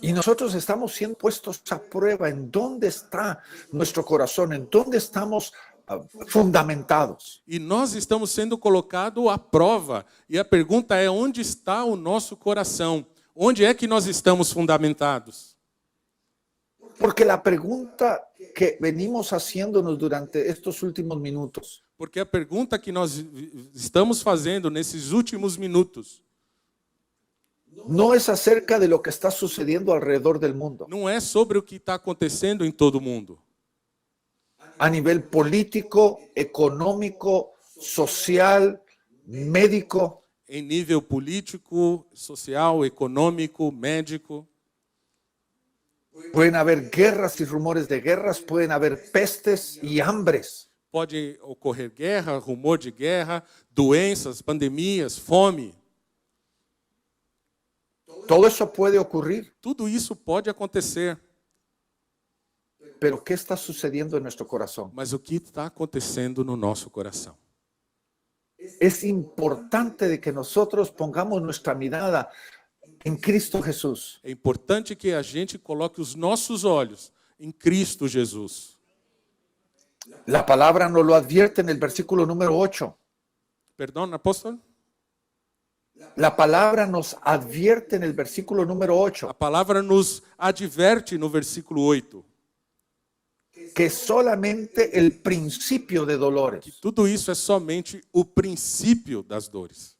Y nosotros estamos siendo puestos a prueba en dónde está nuestro corazón, en dónde estamos fundamentados. E nós estamos sendo colocados à prova. E a pergunta é: onde está o nosso coração? Onde é que nós estamos fundamentados? Porque la pregunta que venimos haciéndonos durante estos últimos minutos Porque a pergunta que nós estamos fazendo nesses últimos minutos no es acerca de lo que está sucediendo alrededor del mundo, não é sobre o que está acontecendo em todo o mundo. a nivel político, económico, social, médico. Em nível político, social, econômico, médico. Pueden haber guerras y rumores de guerras, pueden haber pestes y hambres. Pode ocorrer guerra, rumor de guerra, doenças, pandemias, fome. Todo eso puede ocurrir. Tudo isso pode acontecer. Pero ¿qué está sucediendo en nuestro corazón? Mas o que está acontecendo no nosso coração? Es importante de que nosotros pongamos nuestra mirada en Cristo Jesús. É importante que a gente coloque os nossos olhos em Cristo Jesus. La palabra nos lo advierte en el versículo número 8. Perdão, apóstolo? La palabra nos advierte en el versículo número 8 A palavra nos adverte no versículo 8 que solamente el principio de que dolores. tudo isso é somente o princípio das dores.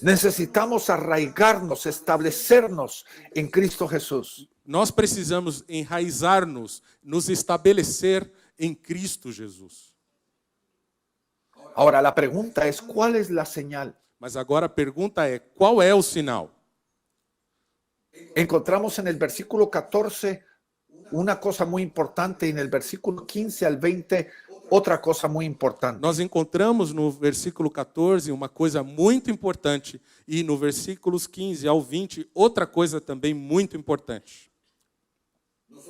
Necesitamos arraigarnos, establecernos en Cristo Jesús. Nós precisamos enraizar-nos, nos estabelecer em Cristo Jesus. Ahora la pregunta es, ¿cuál es la señal? Mas agora a pergunta é: qual é o sinal? Encontramos en el versículo 14 una cosa muy importante y en el versículo 15 al 20 otra cosa muy importante. Nós encontramos no versículo 14 uma coisa muito importante e no versículos 15 ao 20 outra coisa também muito importante.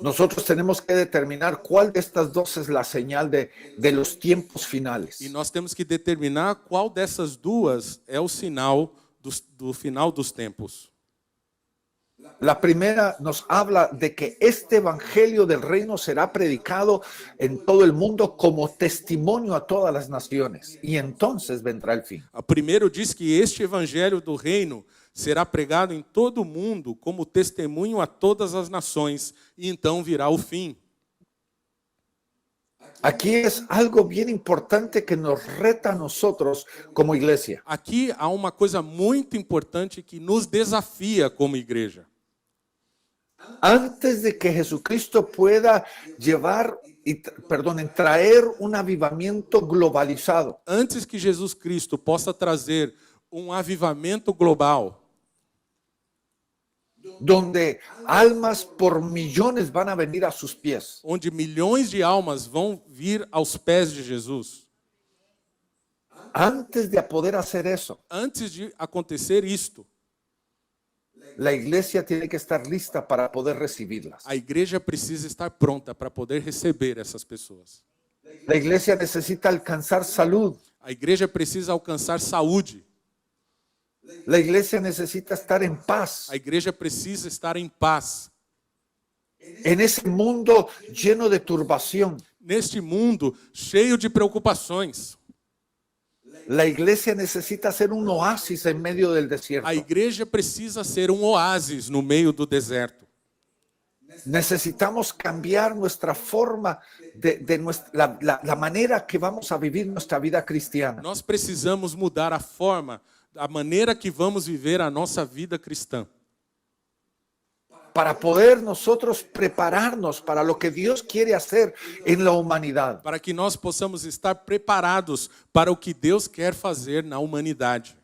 Nosotros tenemos que determinar cuál de estas dos es la señal de los tiempos finales. E nós temos que determinar qual dessas duas é o sinal do final dos tempos. La primera nos habla de que este evangelio del reino será predicado en todo el mundo como testimonio a todas las naciones y entonces vendrá el fin. A primeiro diz que este evangelho do reino será pregado em todo o mundo como testemunho a todas as nações e então virá o fim. Aquí es algo bien importante que nos reta a nosotros como iglesia. Aqui há uma coisa muito importante que nos desafia como igreja. Antes de que Jesucristo pueda traer un avivamiento globalizado, Antes que Jesus Cristo possa trazer um avivamento global, donde almas por millones van a venir a sus pies. onde milhões de almas vão vir aos pés de Jesus. Antes de poder hacer eso, Antes de acontecer isto, la iglesia tiene que estar lista para poder recibirlas. a igreja precisa estar pronta para poder receber essas pessoas. La iglesia necesita alcanzar salud. A igreja precisa alcançar saúde. La iglesia necesita estar en paz. A igreja precisa estar em paz. En ese mundo lleno de turbación, Neste mundo cheio de preocupações, la iglesia necesita ser un oasis en medio del desierto. a igreja precisa ser um oásis no meio do deserto. Necesitamos cambiar nuestra forma la manera que vamos a vivir nuestra vida cristiana. Nós precisamos mudar a forma, a maneira que vamos viver a nossa vida cristã. Para poder nosotros prepararnos para lo que Dios quiere hacer en la humanidad. Para que nós possamos estar preparados para o que Deus quer fazer na humanidade.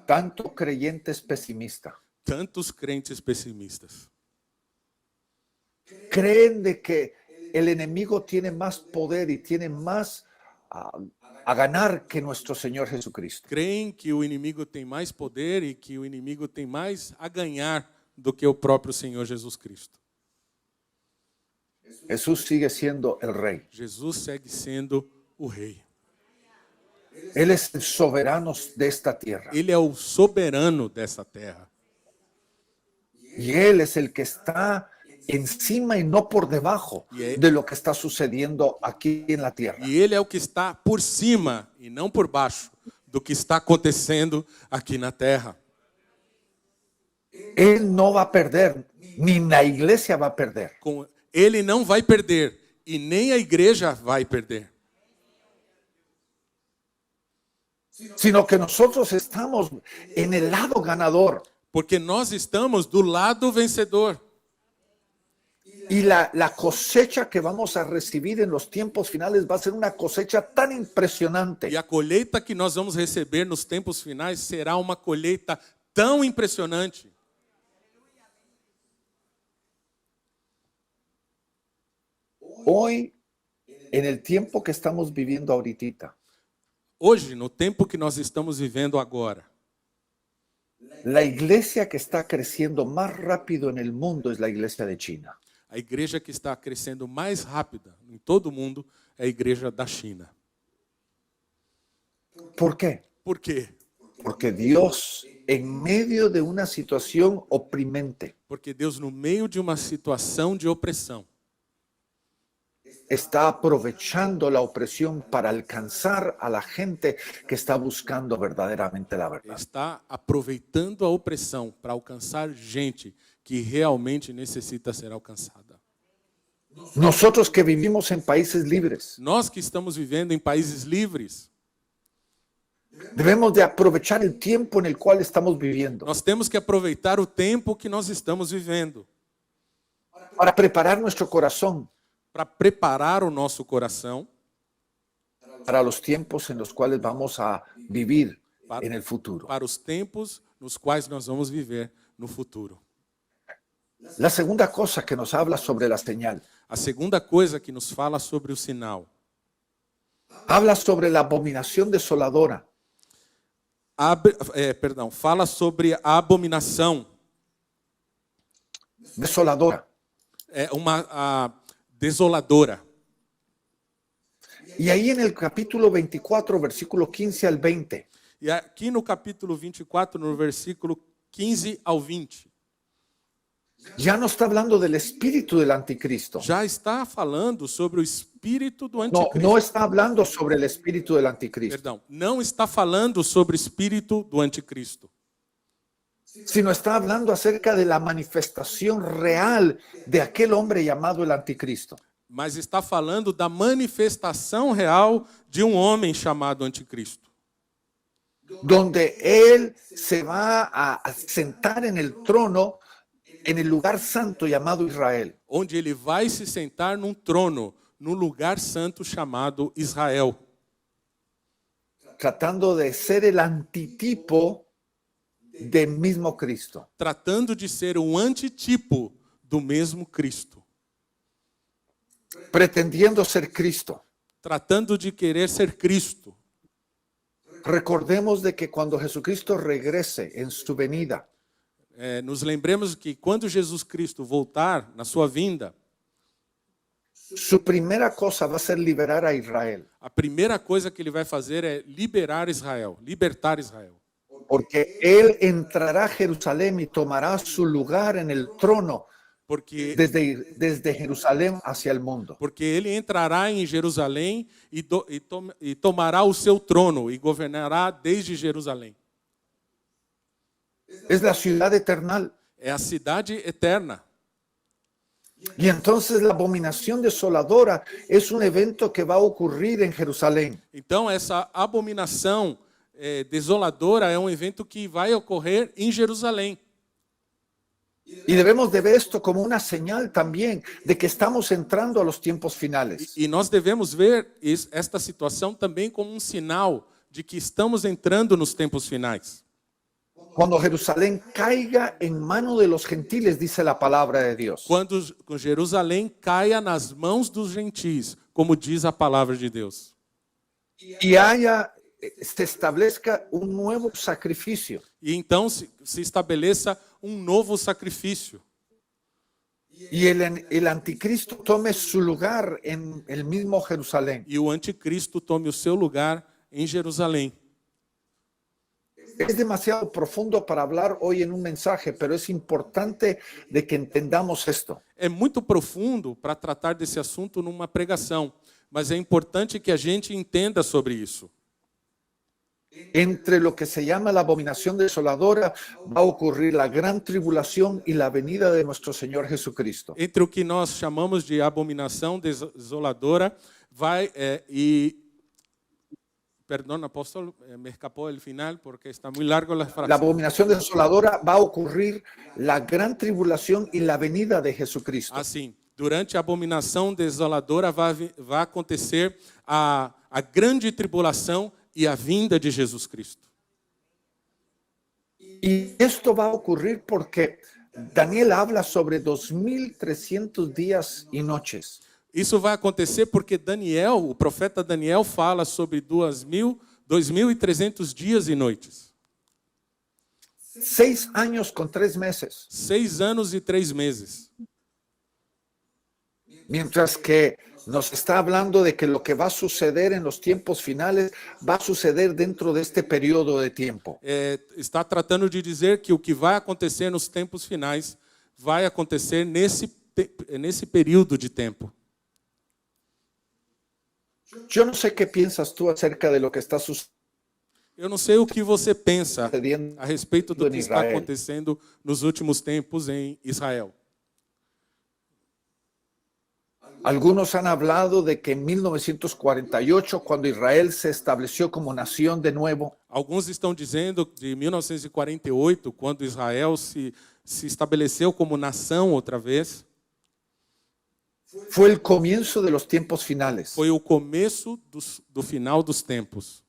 Tanto creyentes pesimistas Tantos crentes pessimistas creen de que el enemigo tiene más poder y tiene más a ganar que nuestro Señor Jesucristo. creem que o inimigo tem mais poder e que o inimigo tem mais a ganhar do que o próprio Senhor Jesus Cristo. Jesús sigue siendo el rey. Jesus segue sendo o rei. Él es el soberano de esta tierra. Ele é o soberano dessa terra. Y Él es el que está encima y no por debajo de lo que está sucediendo aquí en la tierra. E ele é o que está por cima e não por baixo do que está acontecendo aqui na terra. Él no va a perder, ni la iglesia va a perder. Ele não vai perder e nem a igreja vai perder. Sino que nosotros estamos en el lado ganador. Porque nós estamos do lado vencedor. Y la cosecha que vamos a recibir en los tiempos finales va a ser una cosecha tan impresionante. E a colheita que nós vamos receber nos tempos finais será uma colheita tão impressionante. Hoy, en el tiempo que estamos viviendo ahorita, Hoje, no tempo que nós estamos vivendo agora, la iglesia que está creciendo más rápido en el mundo es la iglesia de China. a igreja que está crescendo mais rápida em todo o mundo é a igreja da China. ¿Por qué? Por quê? Porque Dios, en medio de una situación oprimente, Porque Deus, no meio de uma situação de opressão, está aprovechando la opresión para alcanzar a la gente que está buscando verdaderamente la verdad. está aproveitando a opressão para alcançar gente que realmente necessita ser alcançada. Nosotros que vivimos en países libres, Nós que estamos vivendo em países livres, debemos de aprovechar el tiempo en el cual estamos viviendo nós temos que aproveitar o tempo que nós estamos vivendo para preparar nuestro corazón para preparar o nosso coração para los tiempos en los cuales vamos a vivir en el futuro. para os tempos nos quais nós vamos viver no futuro. La segunda cosa que nos habla sobre la señal, A segunda coisa que nos fala sobre o sinal, habla sobre la abominación desoladora. fala sobre a abominação, Desoladora. Desoladora. Y ahí en el capítulo 24, versículo 15 al 20, E aqui no capítulo 24, no versículo 15 ao 20, ya no está hablando del espíritu del anticristo. já está falando sobre o espírito do No, anticristo. no está hablando sobre el espíritu del anticristo, Perdão, não está falando sobre o espírito do anticristo, sino está hablando acerca de la manifestación real de aquel hombre llamado el anticristo. mas está falando da manifestação real de um homem chamado anticristo, Donde él se va a sentar en el trono en el lugar santo llamado Israel. onde ele vai se sentar num trono, num lugar santo chamado Israel, Tratando de ser el antitipo del mismo Cristo. tratando de ser um antitipo do mesmo Cristo, Pretendiendo ser Cristo. tratando de querer ser Cristo. Recordemos de que cuando Jesucristo regrese en su venida, Nos lembremos que quando Jesus Cristo voltar na sua vinda, su primera cosa va a ser liberar a Israel. a primeira coisa que ele vai fazer é libertar Israel. Porque Él entrará a Jerusalén y tomará su lugar en el trono Porque desde Jerusalén hacia el mundo. ele entrará em Jerusalém e tomará o seu trono e governará desde Jerusalém. Es la ciudad eternal. É a cidade eterna. Y entonces la abominación desoladora es un evento que va a ocurrir en Jerusalén. Então, essa abominação desoladora é um evento que vai ocorrer em Jerusalém. Y debemos de ver esto como una señal también de que estamos entrando a los tiempos finales. E nós devemos ver esta situação também como um sinal de que estamos entrando nos tempos finais. Cuando Jerusalén caiga en mano de los gentiles, dice la palabra de Dios. Quando Jerusalém caia nas mãos dos gentis, como diz a palavra de Deus. Y se establezca un nuevo sacrificio. E então se estabeleça um novo sacrifício. Y el anticristo tome su lugar en el mismo Jerusalén. E o anticristo tome o seu lugar em Jerusalém. Es demasiado profundo para hablar hoy en un mensaje, pero es importante de que entendamos esto. É muito profundo para tratar desse assunto numa pregação, mas é importante que a gente entenda sobre isso. Entre lo que se llama la abominación desoladora va a ocurrir la gran tribulación y la venida de nuestro Señor Jesucristo. Entre o que nós chamamos de abominação desoladora, perdón, apóstolo, me escapó el final porque está muy largo la frase. La abominación desoladora va a ocurrir la gran tribulación y la venida de Jesucristo. Assim, durante a abominação desoladora vai acontecer a grande tribulação e a vinda de Jesus Cristo. Y esto va a ocurrir porque Daniel habla sobre 2300 días y noches. Isso vai acontecer porque o profeta Daniel fala sobre 2.300 dias e noites. 6 años con 3 meses. 6 anos e 3 meses. Mientras que nos está hablando de que lo que va a suceder en los tiempos finales va a suceder dentro de este periodo de tiempo. Está tratando de dizer que o que vai acontecer nos tempos finais vai acontecer nesse período de tempo. Yo no sé qué piensas tú acerca de lo que está sucediendo. Eu não sei o que você pensa a respeito do que está acontecendo nos últimos tempos em Israel. Algunos han hablado de que en 1948, cuando Israel se estableció como nación de nuevo, Alguns estão dizendo de 1948, quando Israel se estabeleceu como nação outra vez, fue el comienzo de los tiempos finales. foi o começo do final dos tempos.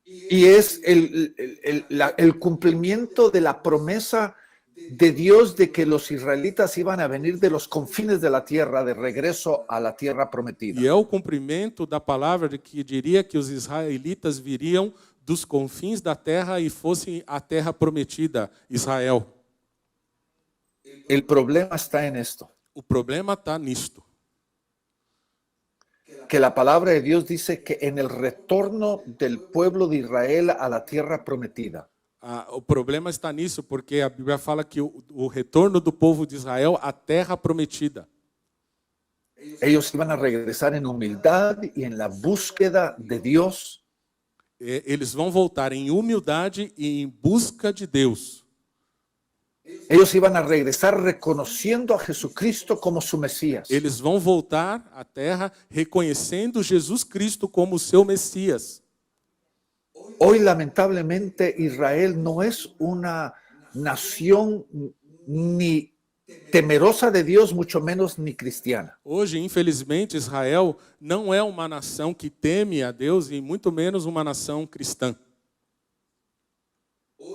Y es el cumplimiento de la promesa de Dios de que los israelitas iban a venir de los confines de la tierra, de regreso a la tierra prometida. E é o cumprimento da palavra de que diria que os israelitas viriam dos confins da terra e fossem a terra prometida, Israel. El problema está en esto. O problema está nisto. Que la palabra de Dios dice que en el retorno del pueblo de Israel a la tierra prometida, O problema está nisso porque a Bíblia fala que o retorno do povo de Israel à terra prometida. ellos iban a regresar en humildad y en la búsqueda de Dios. Eles vão voltar em humildade e em busca de Deus. Ellos iban a regresar reconociendo a Jesucristo como su Mesías. Eles vão voltar à terra reconhecendo Jesus Cristo como o seu Messias. Hoy, lamentablemente, Israel no es una nación ni temerosa de Dios, mucho menos ni cristiana. Hoje, infelizmente, Israel não é uma nação que teme a Deus e muito menos uma nação cristã.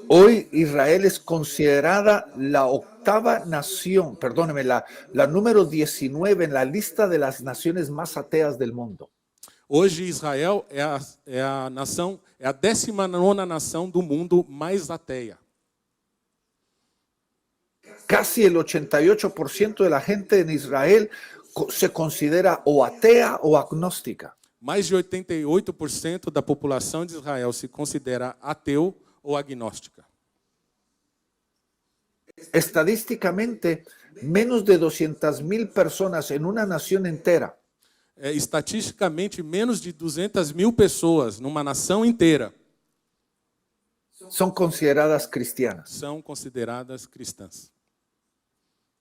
Hoy Israel es considerada la octava nación, perdóneme, la número 19 en la lista de las naciones más ateas del mundo. Hoje Israel é a nação, é a 19ª nação do mundo mais ateia. Casi el 88% de la gente en Israel se considera o atea o agnóstica. Mais de 88% da população de Israel se considera ateu ou agnóstica. Estadísticamente, menos de 200,000 personas en una nación entera Estatisticamente, menos de 200.000 pessoas numa nação inteira son consideradas cristianas. são consideradas cristãs.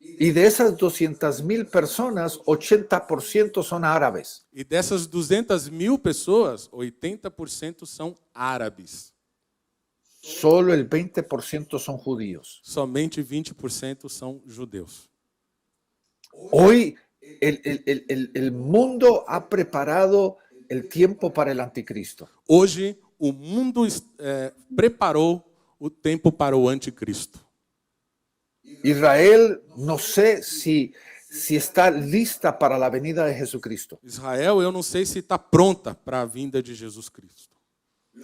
Y de esas 200,000 personas, 80% son árabes. E dessas 200.000 pessoas, 80% são árabes. Solo el 20% son judíos. Somente 20% são judeus. Hoy el mundo ha preparado el tiempo para el anticristo. Hoje, o mundo preparou o tempo para o anticristo. Israel, no sé si está lista para la venida de Jesucristo. Israel, eu não sei se está pronta para a vinda de Jesus Cristo.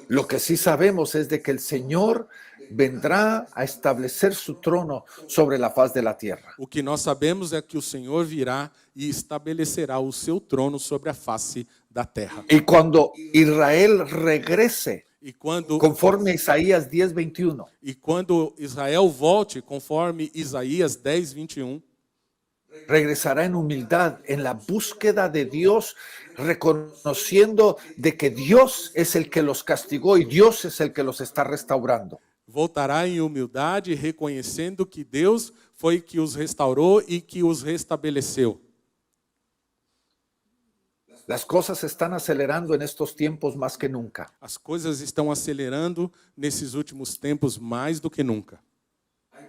Lo que sí sabemos es de que el Señor vendrá a establecer su trono sobre la faz de la tierra. O que nós sabemos é que o Senhor virá e estabelecerá o seu trono sobre a face da terra. Y cuando Israel regrese, E quando, conforme a Isaías 10:21, e quando Israel volte, conforme Isaías 10:21, regresará en humildad, en la búsqueda de Dios, reconociendo de que Dios es el que los castigó y Dios es el que los está restaurando. voltará em humildade, reconhecendo que Deus foi que os restaurou e que os restabeleceu. Las cosas se están acelerando en estos tiempos más que nunca. As coisas estão acelerando nesses últimos tempos mais do que nunca.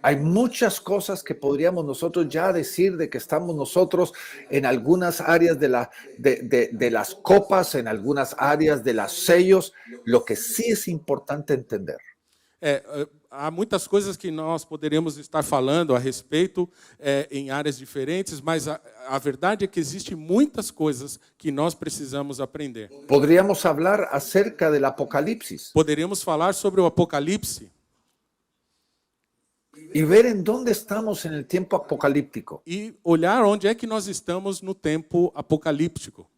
Hay muchas cosas que podríamos nosotros ya decir de que estamos nosotros en algunas áreas de las copas, en algunas áreas de los sellos. Lo que sí es importante entender Há muitas coisas que nós poderíamos estar falando a respeito em áreas diferentes, mas a verdade é que existem muitas coisas que nós precisamos aprender. podríamos hablar acerca del Apocalipsis Poderíamos falar sobre o Apocalipse y ver en dónde estamos en el tiempo apocalíptico. e olhar onde é que nós estamos no tempo apocalíptico.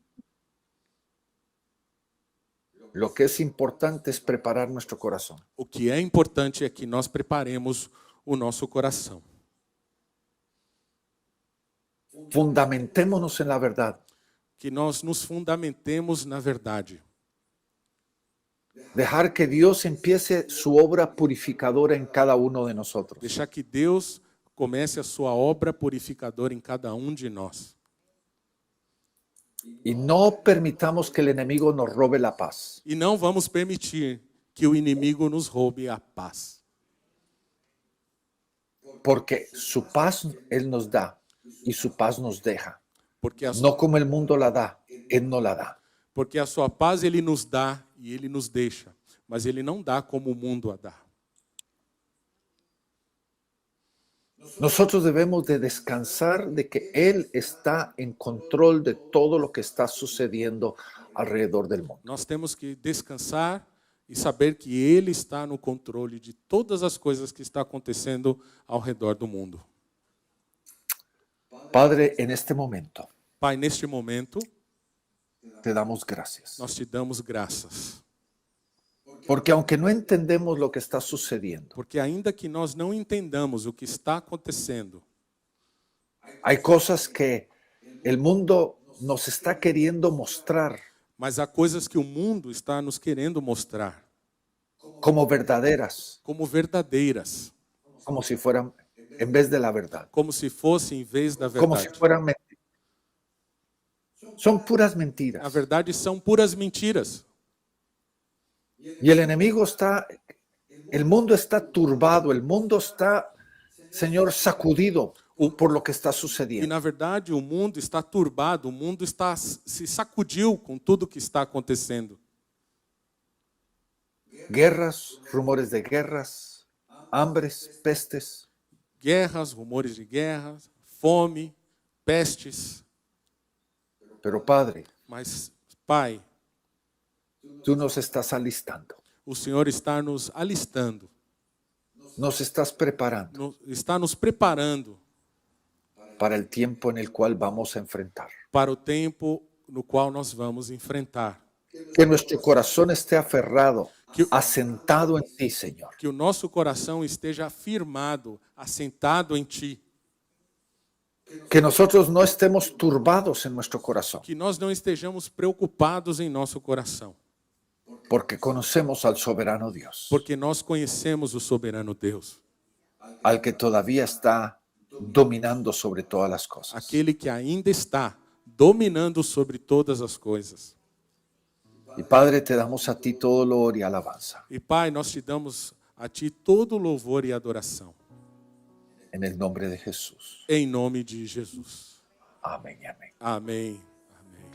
Lo que es importante es preparar nuestro corazón. O que é importante é que nós preparemos o nosso coração. Fundamentémonos en la verdad. Que nós nos fundamentemos na verdade. Dejar que Dios empiece su obra purificadora en cada uno de nosotros. Deixar que Deus comece a sua obra purificadora em cada um de nós. Y no permitamos que el enemigo nos robe la paz. E não vamos permitir que o inimigo nos roube a paz. Porque su paz Él nos da y su paz nos deja. Porque a, No como el mundo la da, Él no la da. porque a sua paz Ele nos dá e Ele nos deixa. Mas Ele não dá como o mundo a dá. Nosotros debemos de descansar de que Él está en control de todo lo que está sucediendo alrededor del mundo. Nós temos que descansar e saber que Ele está no controle de todas as coisas que estão acontecendo ao redor do mundo. Padre, en este momento Pai, neste momento, te damos gracias. nós te damos graças. Porque aunque no entendemos lo que está sucediendo, Porque ainda que nós não entendamos o que está acontecendo, hay cosas que el mundo nos está queriendo mostrar mas há coisas que o mundo está nos querendo mostrar como verdaderas, como verdadeiras, como si fueran en vez de la verdad, como se fosse em vez da como si verdade. fueran mentiras. Son puras Na mentiras. verdade, são puras mentiras. Y el enemigo está, el mundo está turbado, el mundo está, Señor, sacudido por lo que está E, sucediendo. na verdade, o mundo está turbado, o mundo se sacudiu com tudo que está acontecendo. Guerras, rumores de guerras, hambres, pestes. Guerras, rumores de guerras, fome, pestes. Pero Padre, Mas, Pai, tú nos estás alistando. o Senhor está nos alistando, Nos estás preparando está nos preparando para el tiempo en el cual vamos a enfrentar. para o tempo no qual nós vamos enfrentar. Que nuestro corazón esté aferrado, asentado en ti, Señor. Que o nosso coração esteja firmado, assentado em Ti. Que nosotros no estemos turbados en nuestro corazón, Que nós não estejamos preocupados em nosso coração. porque conocemos al soberano Dios, Porque nós conhecemos o soberano Deus. al que todavía está dominando sobre todas las cosas. Aquele que ainda está dominando sobre todas as coisas. Y Padre, te damos a ti todo loor y alabanza. E Pai, nós te damos a Ti todo louvor e adoração. En el nombre de Jesús. Em nome de Jesus. Amén y amén. Amém. Amém.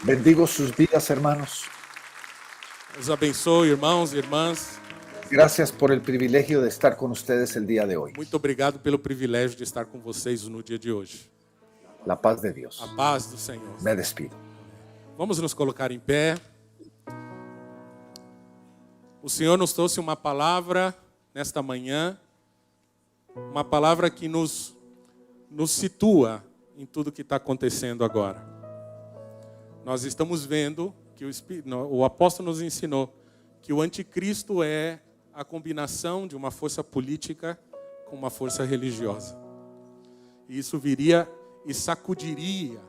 Bendigo sus vidas, hermanos. Deus abençoe, irmãos e irmãs. Gracias por el privilegio de estar con ustedes el día de hoy. Muito obrigado pelo privilégio de estar com vocês no dia de hoje. La paz de Dios. A paz do Senhor. Me despido. Vamos nos colocar em pé. O Senhor nos trouxe uma palavra nesta manhã, uma palavra que nos situa em tudo que está acontecendo agora. Nós estamos vendo que o apóstolo nos ensinou que o anticristo é a combinação de uma força política com uma força religiosa. E isso viria e sacudiria,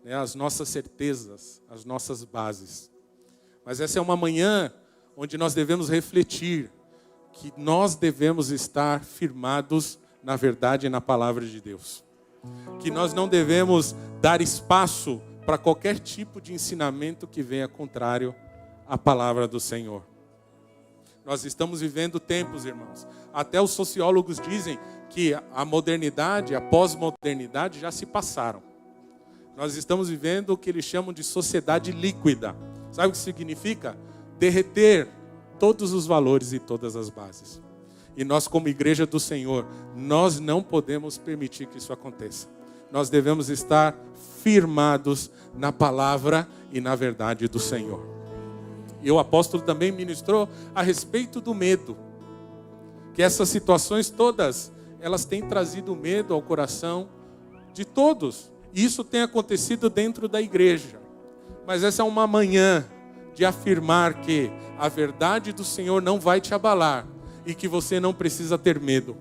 né, as nossas certezas, as nossas bases. Mas essa é uma manhã onde nós devemos refletir que nós devemos estar firmados na verdade e na palavra de Deus. Que nós não devemos dar espaço para qualquer tipo de ensinamento que venha contrário à palavra do Senhor. Nós estamos vivendo tempos, irmãos. Até os sociólogos dizem que a modernidade, a pós-modernidade já se passaram. Nós estamos vivendo o que eles chamam de sociedade líquida. Sabe o que significa? Derreter todos os valores e todas as bases. E nós, como igreja do Senhor, nós não podemos permitir que isso aconteça. Nós devemos estar firmados na palavra e na verdade do Senhor. E o apóstolo também ministrou a respeito do medo. Que essas situações todas, elas têm trazido medo ao coração de todos. E isso tem acontecido dentro da igreja. Mas essa é uma manhã de afirmar que a verdade do Senhor não vai te abalar e que você não precisa ter medo.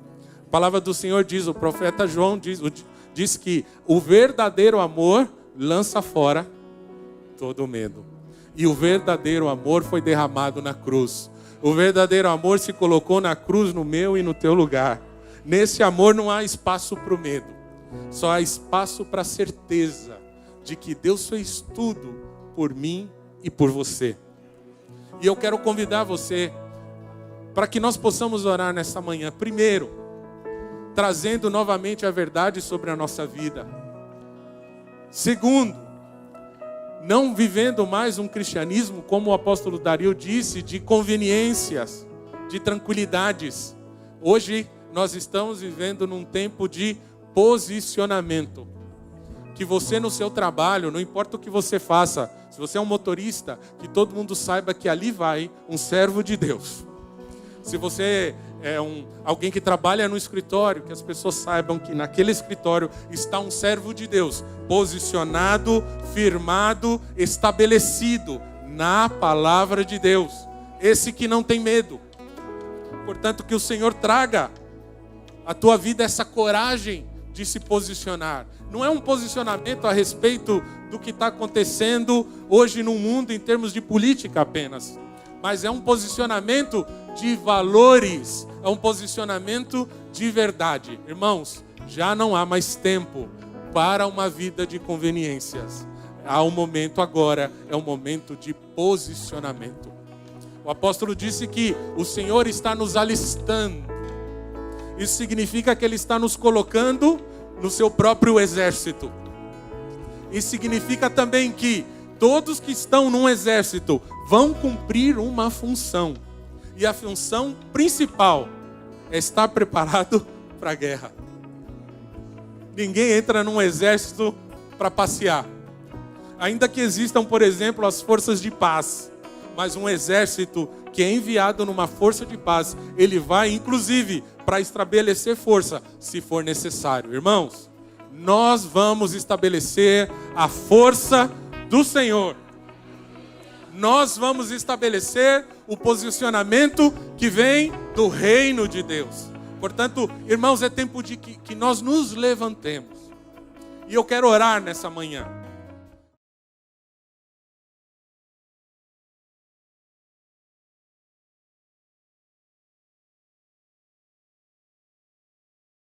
A palavra do Senhor diz, o profeta João diz que o verdadeiro amor lança fora todo medo. E o verdadeiro amor foi derramado na cruz. O verdadeiro amor se colocou na cruz no meu e no teu lugar. Nesse amor não há espaço para o medo. Só há espaço para a certeza de que Deus fez tudo por mim e por você. E eu quero convidar você para que nós possamos orar nessa manhã. Primeiro, trazendo novamente a verdade sobre a nossa vida. Segundo, não vivendo mais um cristianismo, como o apóstolo Dario disse, de conveniências, de tranquilidades. Hoje nós estamos vivendo num tempo de posicionamento. Que você no seu trabalho, não importa o que você faça, se você é um motorista, que todo mundo saiba que ali vai um servo de Deus. Se você é alguém que trabalha no escritório, que as pessoas saibam que naquele escritório está um servo de Deus, posicionado, firmado, estabelecido na palavra de Deus. Esse que não tem medo. Portanto, que o Senhor traga à tua vida essa coragem de se posicionar. Não é um posicionamento a respeito do que está acontecendo hoje no mundo em termos de política apenas, mas é um posicionamento de valores, é um posicionamento de verdade. Irmãos, já não há mais tempo para uma vida de conveniências. Há um momento agora, é um momento de posicionamento. O apóstolo disse que o Senhor está nos alistando. Isso significa que Ele está nos colocando no seu próprio exército. Isso significa também que Todos que estão num exército vão cumprir uma função. E a função principal é estar preparado para a guerra. Ninguém entra num exército para passear. Ainda que existam, por exemplo, as forças de paz. Mas um exército que é enviado numa força de paz, ele vai, inclusive, para estabelecer força, se for necessário. Irmãos, nós vamos estabelecer a força do Senhor. Nós vamos estabelecer o posicionamento que vem do reino de Deus. Portanto, irmãos, é tempo de que nós nos levantemos. E eu quero orar nessa manhã.